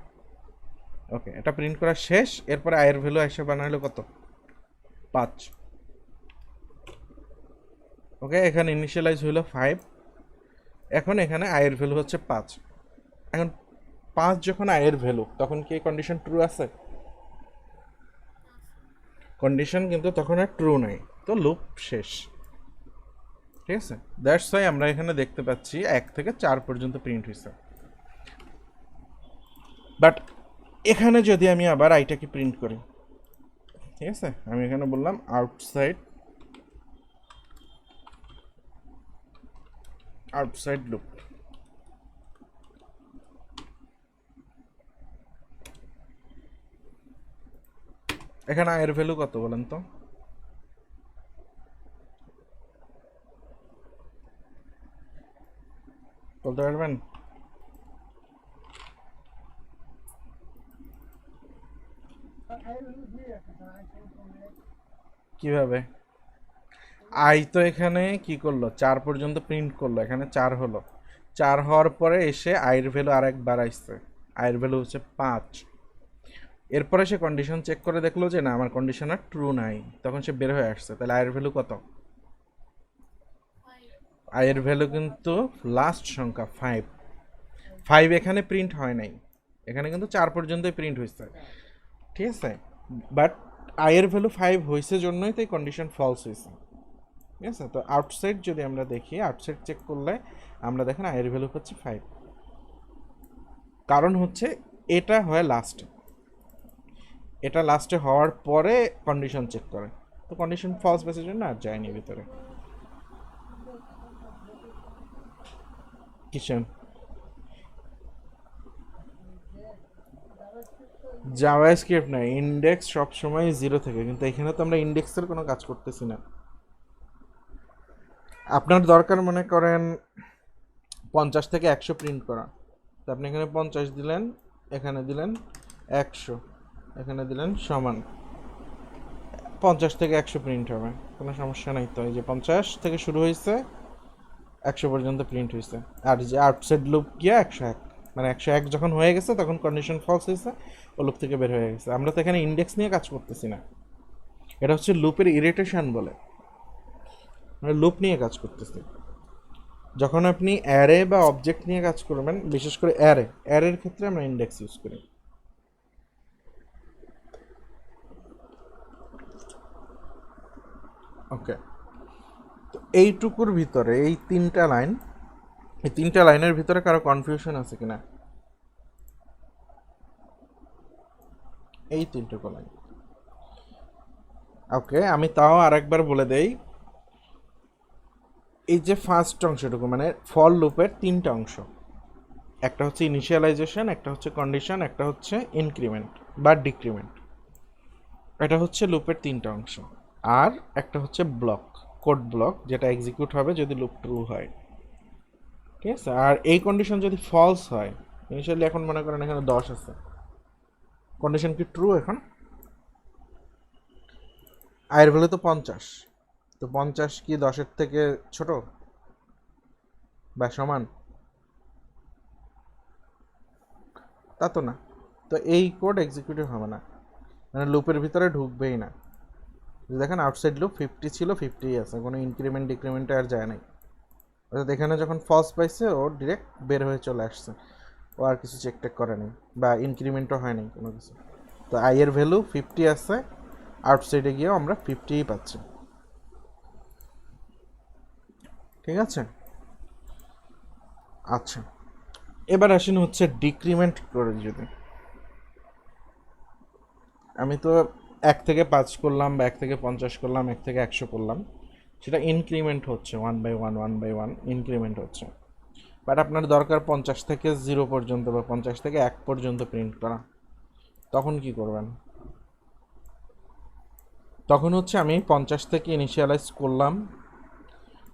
ওকে, এটা প্রিন্ট করা শেষ, এরপরে আয়ের ভ্যালু এসে বানাইলো কত 5। ওকে, এখানে ইনিশিয়ালাইজ হইলো 5, এখন এখানে আয়ের ভ্যালু হচ্ছে 5। এখন 5 যখন আয়ের ভ্যালু, তখন কি কন্ডিশন ট্রু আছে, কন্ডিশন কিন্তু তখন আর ট্রু নাই, তো লুপ শেষ। ঠিক আছে, দ্যাটস ওয়াই আমরা এখানে দেখতে পাচ্ছি 1 থেকে 4 পর্যন্ত প্রিন্ট হয়েছে। বাট এখানে যদি আমি আবার আইটাকে প্রিন্ট করি, ঠিক আছে, আমি এখানে বললাম আউটসাইড লুপ, এখানে আয়ের ভ্যালু কত বলেন তো, বলতে পারবেন? কিভাবে? আই তো এখানে কি করলো, 4 পর্যন্ত প্রিন্ট করলো, এখানে 4 হলো, 4 হওয়ার পরে এসে আয়ের ভ্যালু আরেক বাড়াইছে, আয়ের ভ্যালু হচ্ছে 5। এরপরে সে কন্ডিশন চেক করে দেখলো যে না আমার কন্ডিশন আর ট্রু নাই, তখন সে বের হয়ে আসছে, তাহলে আয়ের ভ্যালু কত, আয়ের ভ্যালু কিন্তু লাস্ট সংখ্যা 5, 5 এখানে প্রিন্ট হয় নাই, এখানে কিন্তু 4 পর্যন্তই প্রিন্ট হয়েছে। ঠিক আছে, বাট আয়ের ভ্যালু 5 হয়েছে জন্যই তো এই কন্ডিশন ফলস হয়েছে। ঠিক আছে, তো আউটসাইড যদি আমরা দেখি, আউটসাইড চেক করলে আমরা দেখেন আয়ের ভ্যালু হচ্ছে 5, কারণ হচ্ছে এটা হয় লাস্টে, এটা লাস্টে হওয়ার পরে কন্ডিশন চেক করে, তো কন্ডিশন ফলস বেসের জন্য আর যায়নি ভিতরে। কিসেন জাভাস্ক্রিপ্ট না, ইন্ডেক্স সবসময় 0 থেকে, কিন্তু এখানে তো আমরা ইন্ডেক্সের কোনো কাজ করতেছি না। আপনার দরকার মনে করেন 50 থেকে 100 প্রিন্ট করা, তো আপনি এখানে 50 দিলেন, এখানে দিলেন 100, এখানে দিলেন সমান 50 থেকে 100 প্রিন্ট হবে, কোনো সমস্যা নাই। তো এই যে 50 থেকে শুরু হয়েছে 100 পর্যন্ত প্রিন্ট হয়েছে। আর যে আউটসাইড লুপ গিয়ে 101, মানে 101 যখন হয়ে গেছে তখন কন্ডিশন ফলস হয়েছে, ও লুপ থেকে বের হয়ে গেছে। আমরা তো এখানে ইন্ডেক্স নিয়ে কাজ করতেছি না, এটা হচ্ছে লুপের ইরিটেশন বলে, আমরা লুপ নিয়ে কাজ করতেছি। যখন আপনি অ্যারে বা অবজেক্ট নিয়ে কাজ করবেন, বিশেষ করে অ্যারের ক্ষেত্রে আমরা ইন্ডেক্স ইউজ করি। ওকে, তো এইটুকুর ভিতরে এই তিনটা লাইনের ভিতরে কারো কনফিউশন আছে কিনা? এই তিনটুকু লাইন। ওকে, আমি তাও আরেকবার বলে দেই। এই যে ফার্স্ট অংশটুকু মানে ফর লুপের তিনটা অংশ, একটা হচ্ছে ইনিশিয়ালাইজেশন, একটা হচ্ছে কন্ডিশন, একটা হচ্ছে ইনক্রিমেন্ট বা ডিক্রিমেন্ট। এটা হচ্ছে লুপের তিনটা অংশ। আর একটা হচ্ছে ব্লক, কোড ব্লক, যেটা এক্সিকিউট হবে যদি লুপ ট্রু হয়। ঠিক আছে, আর এই কন্ডিশন যদি ফলস হয়, ইনিশিয়ালি এখন মনে করেন এখানে 10 আছে, কন্ডিশন কি ট্রু? এখন আয়ের ভ্যালু তো 50, তো 50 কি 10-এর থেকে ছোট বা সমান? তা তো না। তো এই কোড এক্সিকিউটিভ হবে না, মানে লুপের ভিতরে ঢুকবেই না। দেখেন আউটসাইড লুপ 50 ছিল, 50 আছে, কোনো ইনক্রিমেন্ট ডিক্রিমেন্টে আর যায় নাই। অর্থাৎ এখানে যখন ফলস পাইছে ও ডিরেক্ট বের হয়ে চলে আসছে, ও আর কিছু চেক টেক করে নাই বা ইনক্রিমেন্টও হয় নাই কোনো কিছু। তো আই এর ভ্যালু 50 আছে, আউটসাইডে গিয়েও আমরা 50ই পাচ্ছি। ঠিক আছে, আচ্ছা এবার আসেন হচ্ছে ডিক্রিমেন্ট করে। যদি আমি তো 1 থেকে 5 করলাম বা 1 থেকে 50 করলাম, 1 থেকে 100 করলাম, সেটা ইনক্রিমেন্ট হচ্ছে 1/1 ইনক্রিমেন্ট হচ্ছে। বাট আপনার দরকার 50 থেকে 0 পর্যন্ত বা 50 থেকে 1 পর্যন্ত প্রিন্ট করা, তখন কি করবেন? তখন হচ্ছে আমি 50 থেকে ইনিশিয়ালাইজ করলাম,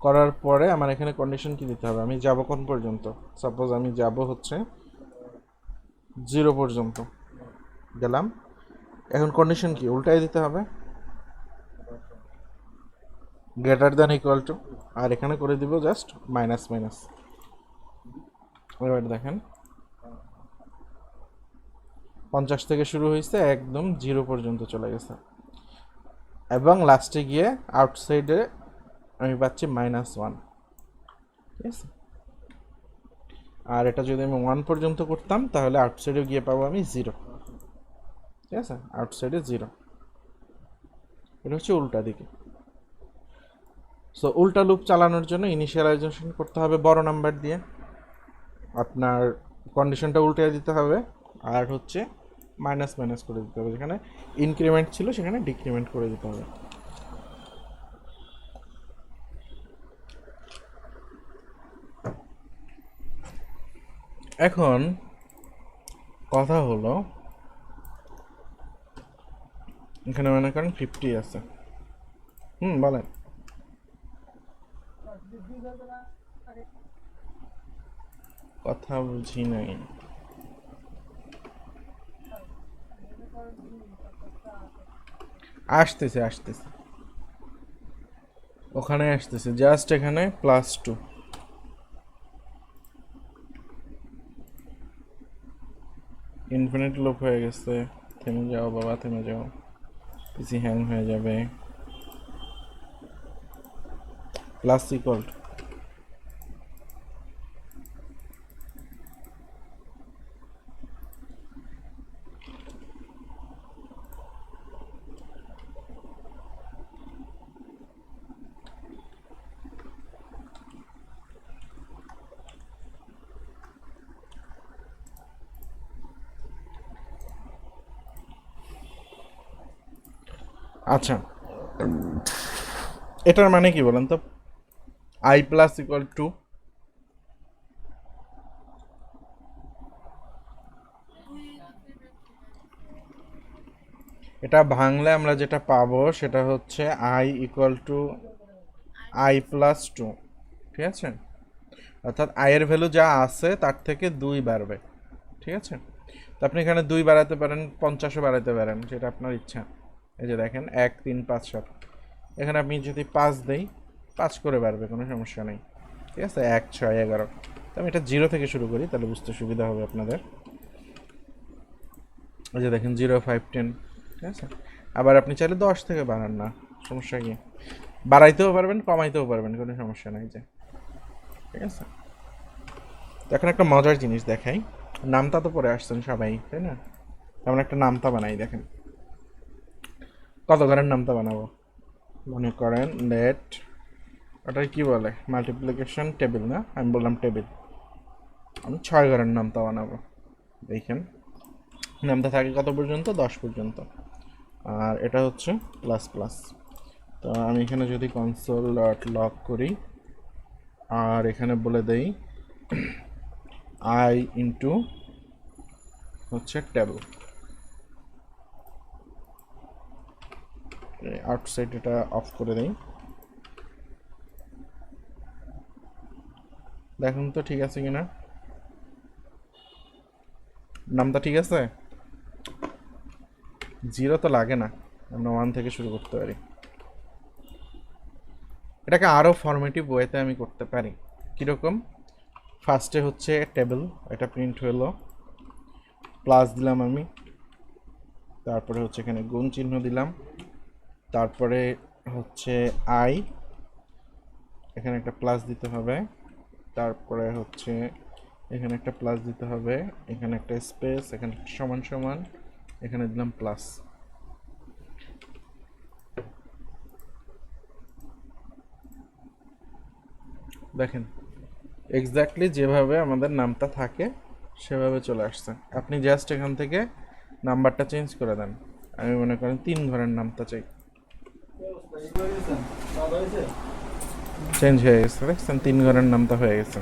করার পরে আমার এখানে কন্ডিশন কি দিতে হবে? আমি যাব কোন পর্যন্ত? সাপোজ আমি যাব হচ্ছে 0 পর্যন্ত গেলাম, এখন কন্ডিশন কি উল্টাই দিতে হবে, গ্রেটার দ্যান ইকুয়াল টু, আর এখানে করে দিব জাস্ট মাইনাস মাইনাস। এবার দেখেন 50 থেকে শুরু হয়েছে, একদম 0 পর্যন্ত চলে গেছে, এবং লাস্টে গিয়ে আউটসাইডে আমি পাচ্ছি -1। ঠিক আছে, আর এটা যদি আমি 1 পর্যন্ত করতাম তাহলে আউটসাইডে গিয়ে পাবো আমি 0। ঠিক আছে, আউটসাইডে 0। এটা হচ্ছে উল্টা দিকে। সো উল্টা লুপ চালানোর জন্য ইনিশিয়ালাইজেশন করতে হবে বড় নাম্বার দিয়ে, আপনার কন্ডিশনটা উল্টে দিতে হবে, আর হচ্ছে মাইনাস মাইনাস করে দিতে হবে, যেখানে ইনক্রিমেন্ট ছিল সেখানে ডিক্রিমেন্ট করে দিতে হবে। এখন কথা হলো, এখানে মনে করেন 50 আছে, বলেন। কথা বুঝি নাই। আসতেছে আসতেছে, ওখানে আসতেছে, জাস্ট এখানে +2। ইনফিনিট লুপ হয়ে গেছে, থেমে যাও বাবা থেমে যাও, পিসি হ্যাং হয়ে যাবে। প্লাস ইকুয়াল, আচ্ছা এটার মানে কি বলেন তো? I প্লাস ইকুয়াল টু, এটা ভাঙলে আমরা যেটা পাবো সেটা হচ্ছে I equal to I plus two, ঠিক আছে? অর্থাৎ আয়ের ভ্যালু যা আছে তার থেকে 2 বাড়বে, ঠিক আছে? তো আপনি এখানে 2 বাড়াতে পারেন, 50ও বাড়াতে পারেন, সেটা আপনার ইচ্ছা। এই যে দেখেন 1 3 5 7, এখানে আপনি যদি 5 দেই 5 করে বাড়বে, কোনো সমস্যা নেই, ঠিক আছে? 1 6 11। তো আমি এটা 0 থেকে শুরু করি, তাহলে বুঝতে সুবিধা হবে আপনাদের। এই যে দেখেন 0 5 10, ঠিক আছে? আবার আপনি চাইলে 10 থেকে বাড়ান না, সমস্যা কি? বাড়াইতেও পারবেন, কমাইতেও পারবেন, কোনো সমস্যা নাই যে, ঠিক আছে? তো এখন একটা মজার জিনিস দেখাই। নামতা তো পড়ে আসছেন সবাই, তাই না? তেমন একটা নামতা বানাই, দেখেন কত ঘরের নামতা বানাবো। মনে করেন লেট, ওটার কি বলে, মাল্টিপ্লিকেশন টেবিল না, আমি বললাম টেবিল। আমি 6 ঘরের নামতা বানাবো। দেখেন নামতা থাকে কত পর্যন্ত, 10 পর্যন্ত। আর এটা হচ্ছে প্লাস প্লাস। তো আমি এখানে যদি কনসোল ডট লক করি আর এখানে বলে দেই আই ইন্টু হচ্ছে টেবিল, আউটসাইড এটা অফ করে দেই। দেখুন তো ঠিক আছে কিনা, নামটা ঠিক আছে? 0 তো লাগে না, আমরা 1 থেকে শুরু করতে পারি। এটাকে আরও ফরমেটিভ ওয়েতে আমি করতে পারি। কীরকম? ফার্স্টে হচ্ছে টেবিল, এটা প্রিন্ট হলো, প্লাস দিলাম আমি, তারপরে হচ্ছে এখানে গুণ চিহ্ন দিলাম, তারপরে হচ্ছে আই, এখানে একটা প্লাস দিতে হবে, তারপরে হচ্ছে এখানে একটা প্লাস দিতে হবে, এখানে একটা স্পেস, এখানে একটা সমান সমান, এখানে দিলাম প্লাস। দেখেন এক্স্যাক্টলি যেভাবে আমাদের নামটা থাকে সেভাবে চলে আসছে। আপনি জাস্ট এখান থেকে নাম্বারটা চেঞ্জ করে দেন। আমি মনে করেন 3 ঘরের নামটা চাই, চেঞ্জ হয়ে গেছে, দেখছেন 3 ঘরের নামটা হয়ে গেছে।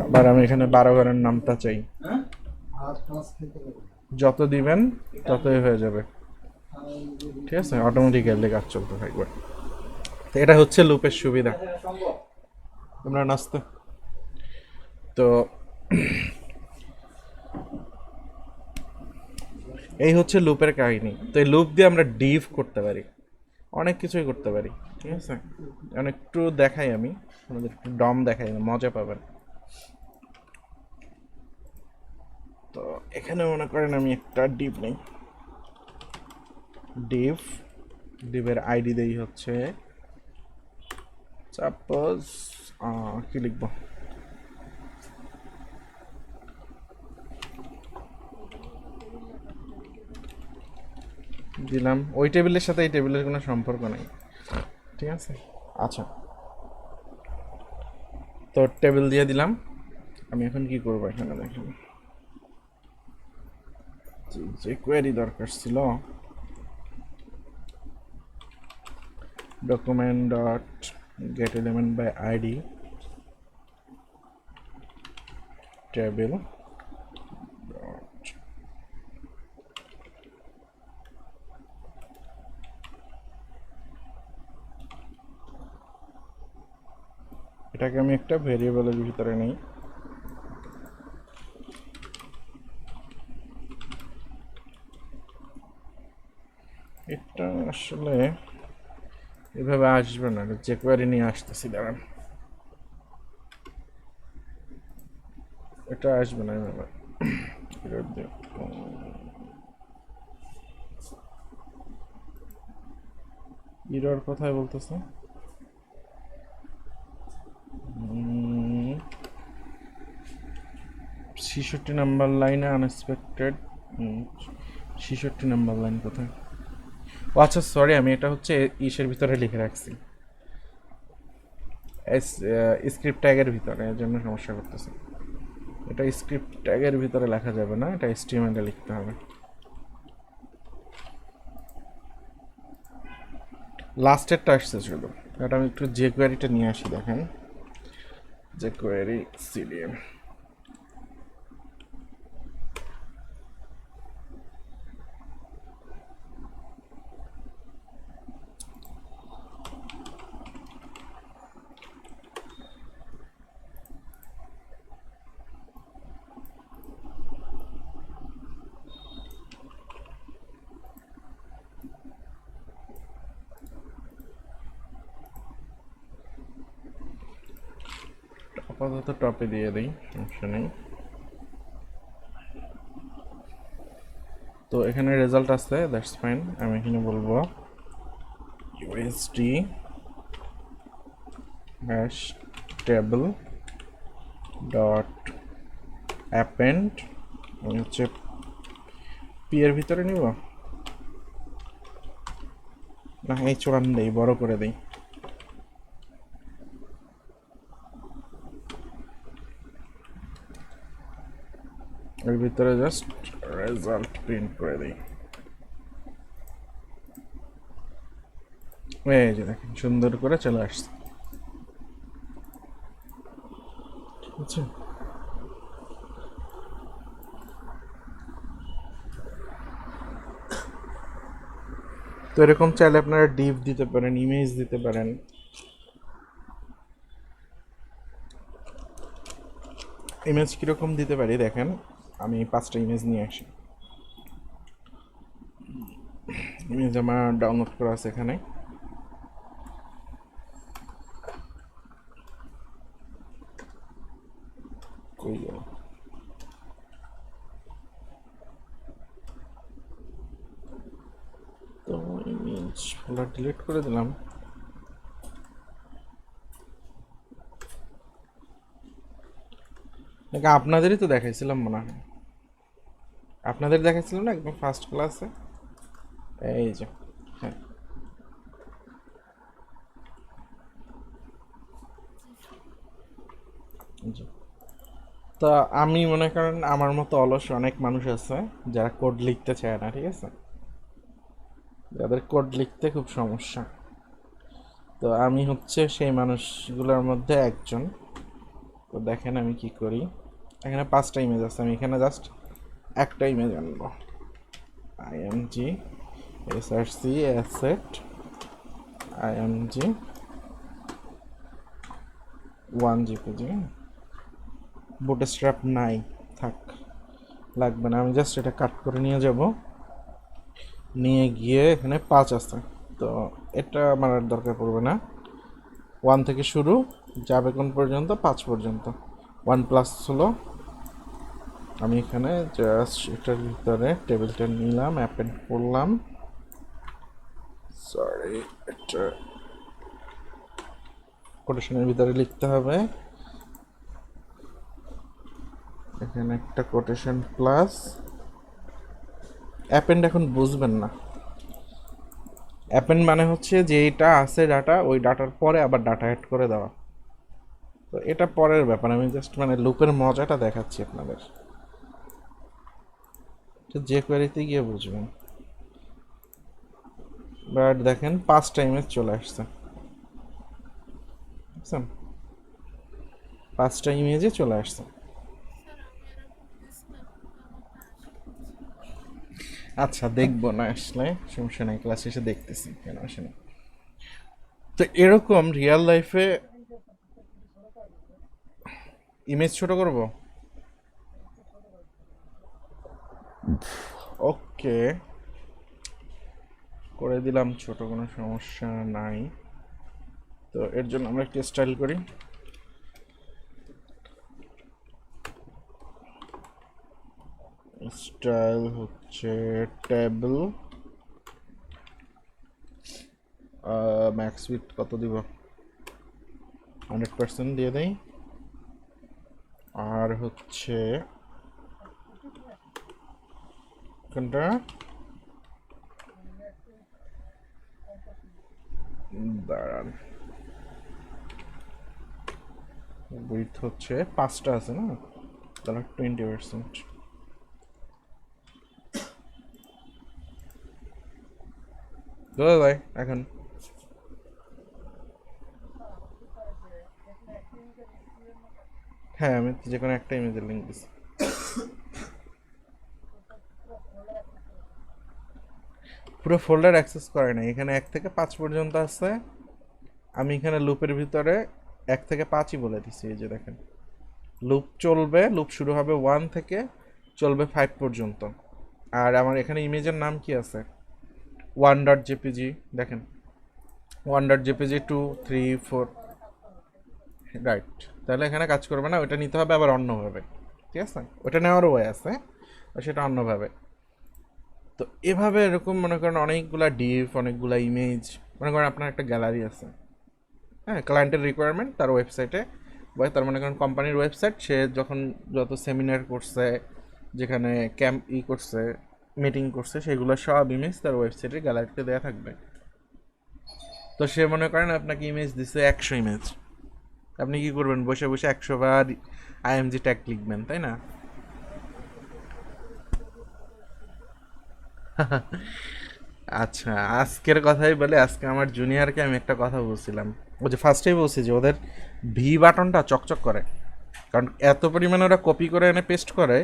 আবার আমি এখানে 12 ঘরের নামটা চাই, যত দিবেন ততই হয়ে যাবে, ঠিক আছে? অটোমেটিক্যালি কাজ চলতে থাকবে। তো এটা হচ্ছে লুপের সুবিধা। তোমরা নাচতে, তো এই হচ্ছে লুপের কাহিনী। তো এই লুপ দিয়ে আমরা ডিভ করতে পারি, অনেক কিছুই করতে পারি, ঠিক আছে? অনেক একটু দেখাই আমি আমাদের, একটু ডম দেখাই, মজা পাবেন। তো এখানে মনে করেন আমি একটা ডিভ নেই, ডিভ, ডিভের আইডি দেই হচ্ছে সাপোজ, কি লিখবো, দিলাম। ওই টেবিলের সাথে এই টেবিলের কোনো সম্পর্ক নেই, ঠিক আছে? আচ্ছা, তো টেবিল দিয়ে দিলাম। আমি এখন কি করবো, এখানে দেখেন যে কোয়েরি দরকার ছিল, document dot get element by ID table, এটাকে আমি একটা ভেরিয়েবলের ভিতরে নেই। এটা আসলে এভাবে আসবে না, যে কোয়ারি নিয়ে আসতেছি, দাঁড়ান, এটা আসবে না এভাবে। ইরর কোথায় বলতেছে? 66 নাম্বার লাইনে আনএক্সপেক্টেড, 66 নাম্বার লাইন কোথায়? ও আচ্ছা সরি, আমি এটা হচ্ছে ইসের ভিতরে লিখে রাখছি, স্ক্রিপ্ট ট্যাগের ভিতরে, এর জন্য সমস্যা করতেছে। এটা স্ক্রিপ্ট ট্যাগের ভিতরে লেখা যাবে না, এটা HTML এ লিখতে হবে। লাস্টেরটা আসছে শুধু, এটা আমি একটু যে কোয়ারিটা নিয়ে আসি, দেখেন যে কোয়ারি সিডিএম, আপাতত টপে দিয়ে দিই, সমস্যা নেই। তো এখানে রেজাল্ট আছে, দ্যাটস ফাইন। আমি এখানে বলবো USD hash table dot append, আমি হচ্ছে পি এর ভিতরে নিব না, এই চোরান দেই, বড় করে দিই। এর ভিতরে জাস্ট রেজাল্ট প্রিন্ট করে দিই। এই যে দেখেন সুন্দর করে চলে আসছে, ঠিক আছে। তো এরকম চাইলে আপনারা ডিপ দিতে পারেন, ইমেজ দিতে পারেন। ইমেজ কীরকম দিতে পারি দেখেন, আমি 5টা ইমেজ নিয়ে আসি। ইমেজ আমার ডাউনলোড করা আছে এখানে। কই গেল? তো ইমেজ ফোল্ডার ডিলিট করে দিলাম। দেখে আপনাদেরই তো দেখাইছিলাম মনে হয়, আপনাদের দেখাইছিলাম না একদম ফার্স্ট ক্লাসে। এই যে, হ্যাঁ জি। তা আমি মনে করেন আমার মতো অলস অনেক মানুষ আছে যারা কোড লিখতে চায় না, ঠিক আছে, যাদের কোড লিখতে খুব সমস্যা। তো আমি হচ্ছে সেই মানুষগুলোর মধ্যে একজন। তো দেখেন আমি কি করি, এখানে 5টা ইমেজ আছে, আমি এখানে জাস্ট একটা ইমেজ আনবো। IMG SRC asset IMG 1 GPG. Bootstrap নাই, থাক, লাগবে না। আমি জাস্ট এটা কাট করে নিয়ে যাব, নিয়ে গিয়ে এখানে 5 আছে, তো এটা আমার আর দরকার পড়বে না। 1 থেকে শুরু, যাবে কোন পর্যন্ত? 5 পর্যন্ত। 1 প্লাস হলো। আমি এখানে জাস্ট এটার ভিতরে টেবিলটা নিলাম, অ্যাপেন্ড করলাম। সরি, এটা কোটেশনের ভিতরে লিখতে হবে। এখানে একটা কোটেশন প্লাস অ্যাপেন্ড। এখন বুঝবেন না, অ্যাপেন্ড মানে হচ্ছে যে এটা আছে ডাটা, ওই ডাটার পরে আবার ডাটা অ্যাড করে দেওয়া। তো এটা পরের ব্যাপার, আমি জাস্ট মানে লুপের মজাটা দেখাচ্ছি আপনাদের, যে কোয়ারিতে গিয়ে বুঝবেন। বাট দেখেন 5টা ইমেজ চলে আসছে, বুঝছেন? 5টা ইমেজে চলে আসছে। স্যার আমি এরকম দিছিলাম কিন্তু আমারটা আসে। আচ্ছা, দেখবো না আসলে, সমস্যা নাই, ক্লাস শেষে দেখতেছি কেন আসে না। তো এরকম রিয়েল লাইফে ইমেজ ছোট করব, ওকে করে দিলাম ছোট, কোনো সমস্যা নাই। তো এর জন্য আমরা একটা স্টাইল করি, স্টাইল হচ্ছে টেবল, ম্যাক্স উইথ কত দিব? 100% দিয়ে দেই। আর হচ্ছে কোনটা, দাঁড়ান, উইথ হচ্ছে 5টা আছে না, তাহলে 20%। দাদা ভাই এখন হ্যাঁ, আমি যে কোনো একটা ইমেজের লিঙ্ক দিচ্ছি। পুরো ফোল্ডার অ্যাক্সেস করে নাই, এখানে 1 থেকে 5 পর্যন্ত আছে। আমি এখানে লুপের ভিতরে 1 থেকে 5ই বলে দিছি। এই যে দেখেন লুপ চলবে, লুপ শুরু হবে 1 থেকে, চলবে 5 পর্যন্ত। আর আমার এখানে ইমেজের নাম কি আছে? 1.jpg, দেখেন 1.jpg 2 3 4, রাইট। তাহলে এখানে কাজ করবে না, ওটা নিতে হবে আবার অন্যভাবে। ঠিক আছে, ওটা নেওয়ারও ওয়ে আছে, আর সেটা অন্যভাবে। তো এভাবে এরকম মনে করেন অনেকগুলা ডিভ, অনেকগুলা ইমেজ, মনে করেন আপনার একটা গ্যালারি আছে, হ্যাঁ, ক্লায়েন্টের রিকোয়ারমেন্ট তার ওয়েবসাইটে, বা তার মনে করেন কোম্পানির ওয়েবসাইট, সে যখন যত সেমিনার করছে, যেখানে ক্যাম্প করছে, মিটিং করছে, সেগুলো সব ইমেজ তার ওয়েবসাইটের গ্যালারিতে দেওয়া থাকবে। তো সে মনে করেন আপনাকে ইমেজ দিছে 100 ইমেজ, আপনি কি করবেন? বসে বসে 100 বার আইএমজি ট্যাগ লিখবেন, তাই না? আচ্ছা, আজকের কথাই বলে, আজকে আমার জুনিয়রকে আমি একটা কথা বলছিলাম, ও যে ফার্স্টেই বলছি যে ওদের ভি বাটনটা চকচক করে, কারণ এত পরিমাণে ওরা কপি করে এনে পেস্ট করে,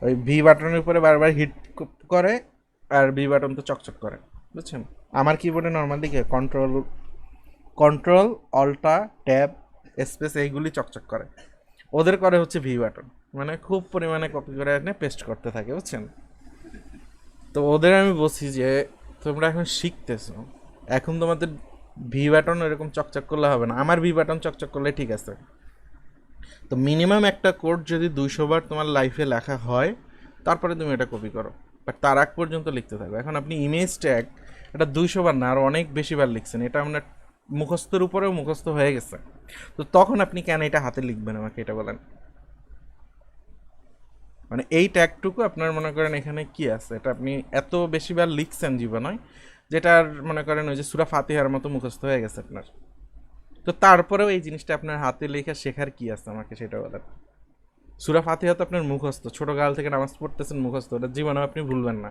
ওই ভি বাটনের উপরে বারবার হিট করে, আর ভি বাটন তো চকচক করে, বুঝছেন? আমার কিবোর্ডে নর্মালি কি কন্ট্রোল কন্ট্রোল অল্টা ট্যাব স্পেস এইগুলি চকচক করে, ওদের করে হচ্ছে ভি বাটন, মানে খুব পরিমাণে কপি করে এনে পেস্ট করতে থাকে, বুঝছেন? তো ওদের আমি বলছি যে তোমরা এখন শিখতেছো, এখন তোমাদের ভি বাটন এরকম চকচক করলে হবে না, আমার ভি বাটন চকচক করলে ঠিক আছে। তো মিনিমাম একটা কোড যদি 200 বার তোমার লাইফে লেখা হয়, তারপরে তুমি এটা কপি করো, বাট তার আগ পর্যন্ত লিখতে থাকো। এখন আপনি ইমেজ ট্যাগ এটা 200 বার না, আরও অনেক বেশি বার লিখছেন, এটা আপনার মুখস্থর উপরেও মুখস্থ হয়ে গেছে, তো তখন আপনি কেন এটা হাতে লিখবেন আমাকে এটা বলেন? মানে এই ট্যাগটুকু আপনার মনে করেন এখানে কি আছে, এটা আপনি এত বেশিবার লিখছেন জীবনে, যেটার মনে করেন ওই যে সূরা ফাতিহার মতো মুখস্থ হয়ে গেছে আপনার, তো তারপরেও এই জিনিসটা আপনার হাতে লেখা শেখার কি আছে আমাকে সেটা বলেন। সূরা ফাতিহা তো আপনার মুখস্থ, ছোটোকাল থেকে নামাজ পড়তেছেন মুখস্থ, ওটা জীবনেও আপনি ভুলবেন না।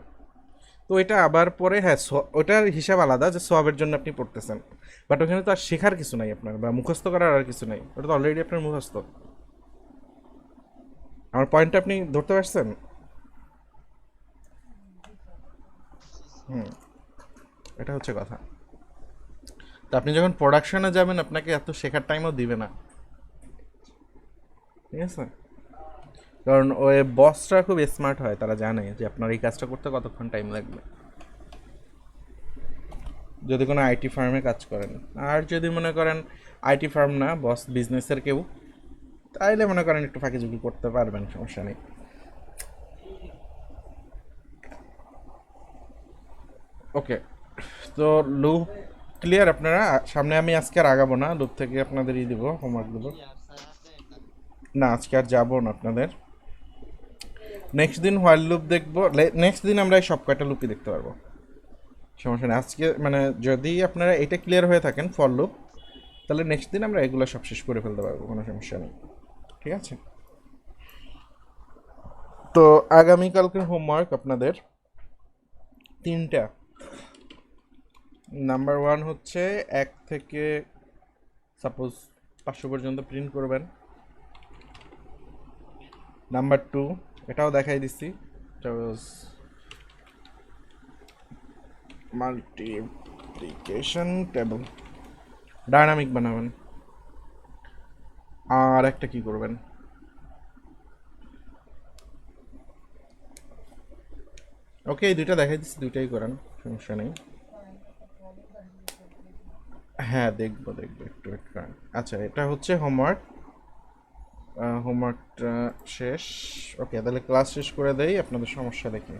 তো এটা আবার পরে হ্যাঁ ওটার হিসাব আলাদা যে সওয়াবের জন্য আপনি পড়তেছেন, বাট ওখানে তো আর শেখার কিছু নাই আপনার, বা মুখস্থ করার আর কিছু নাই, ওটা তো অলরেডি আপনার মুখস্থ। আমার পয়েন্টটা আপনি ধরতে পারছেন? হুম, এটা হচ্ছে কথা। তো আপনি যখন প্রোডাকশনে যাবেন, আপনাকে এত শেখার টাইমও দিবে না, ঠিক আছে? কারণ ওই বসরা খুব স্মার্ট হয়, তারা জানে যে আপনার এই কাজটা করতে কতক্ষণ টাইম লাগবে, যদি কোনো আইটি ফার্মে কাজ করেন। আর যদি মনে করেন আইটি ফার্ম না, বস বিজনেসের কেউ, তাইলে মনে করেন একটু ফাঁকিঝুঁকি করতে পারবেন, সমস্যা নেই। ওকে, তো লুপ ক্লিয়ার আপনারা? সামনে আমি আজকে আর আগাবো না, লুপ থেকে আপনাদের দেবো, হোমওয়ার্ক দেবো। কি আর স্যার আছে এটা? না, আজকে আর যাবো না আপনাদের, নেক্সট দিন হোয়াইল লুপ দেখবো, নেক্সট দিন আমরা এই সব কয়টা লুপই দেখতে পারবো, সমস্যা নেই। আজকে মানে যদি আপনারা এটা ক্লিয়ার হয়ে থাকেন ফর লুপ, তাহলে নেক্সট দিন আমরা এগুলো সব শেষ করে ফেলতে পারবো, কোনো সমস্যা নেই, ঠিক আছে? তো আগামীকালকের হোমওয়ার্ক আপনাদের 3টা। নাম্বার 1 হচ্ছে 1 থেকে সাপোজ 500 পর্যন্ত প্রিন্ট করবেন। নাম্বার 2, এটাও দেখাই দিচ্ছি, মাল্টিপ্লিকেশন টেবল ডায়নামিক বানাবেন। আর একটা কি করবেন, ওকে এই দুইটা দেখাই দিচ্ছি, দুইটাই করেন, সমস্যা নেই। হ্যাঁ, দেখবো দেখবো, একটু একটু করেন। আচ্ছা, এটা হচ্ছে হোমওয়ার্ক, হোমওয়ার্কটা শেষ। ওকে, তাহলে ক্লাস শেষ করে দেই, আপনাদের সমস্যা দেখি।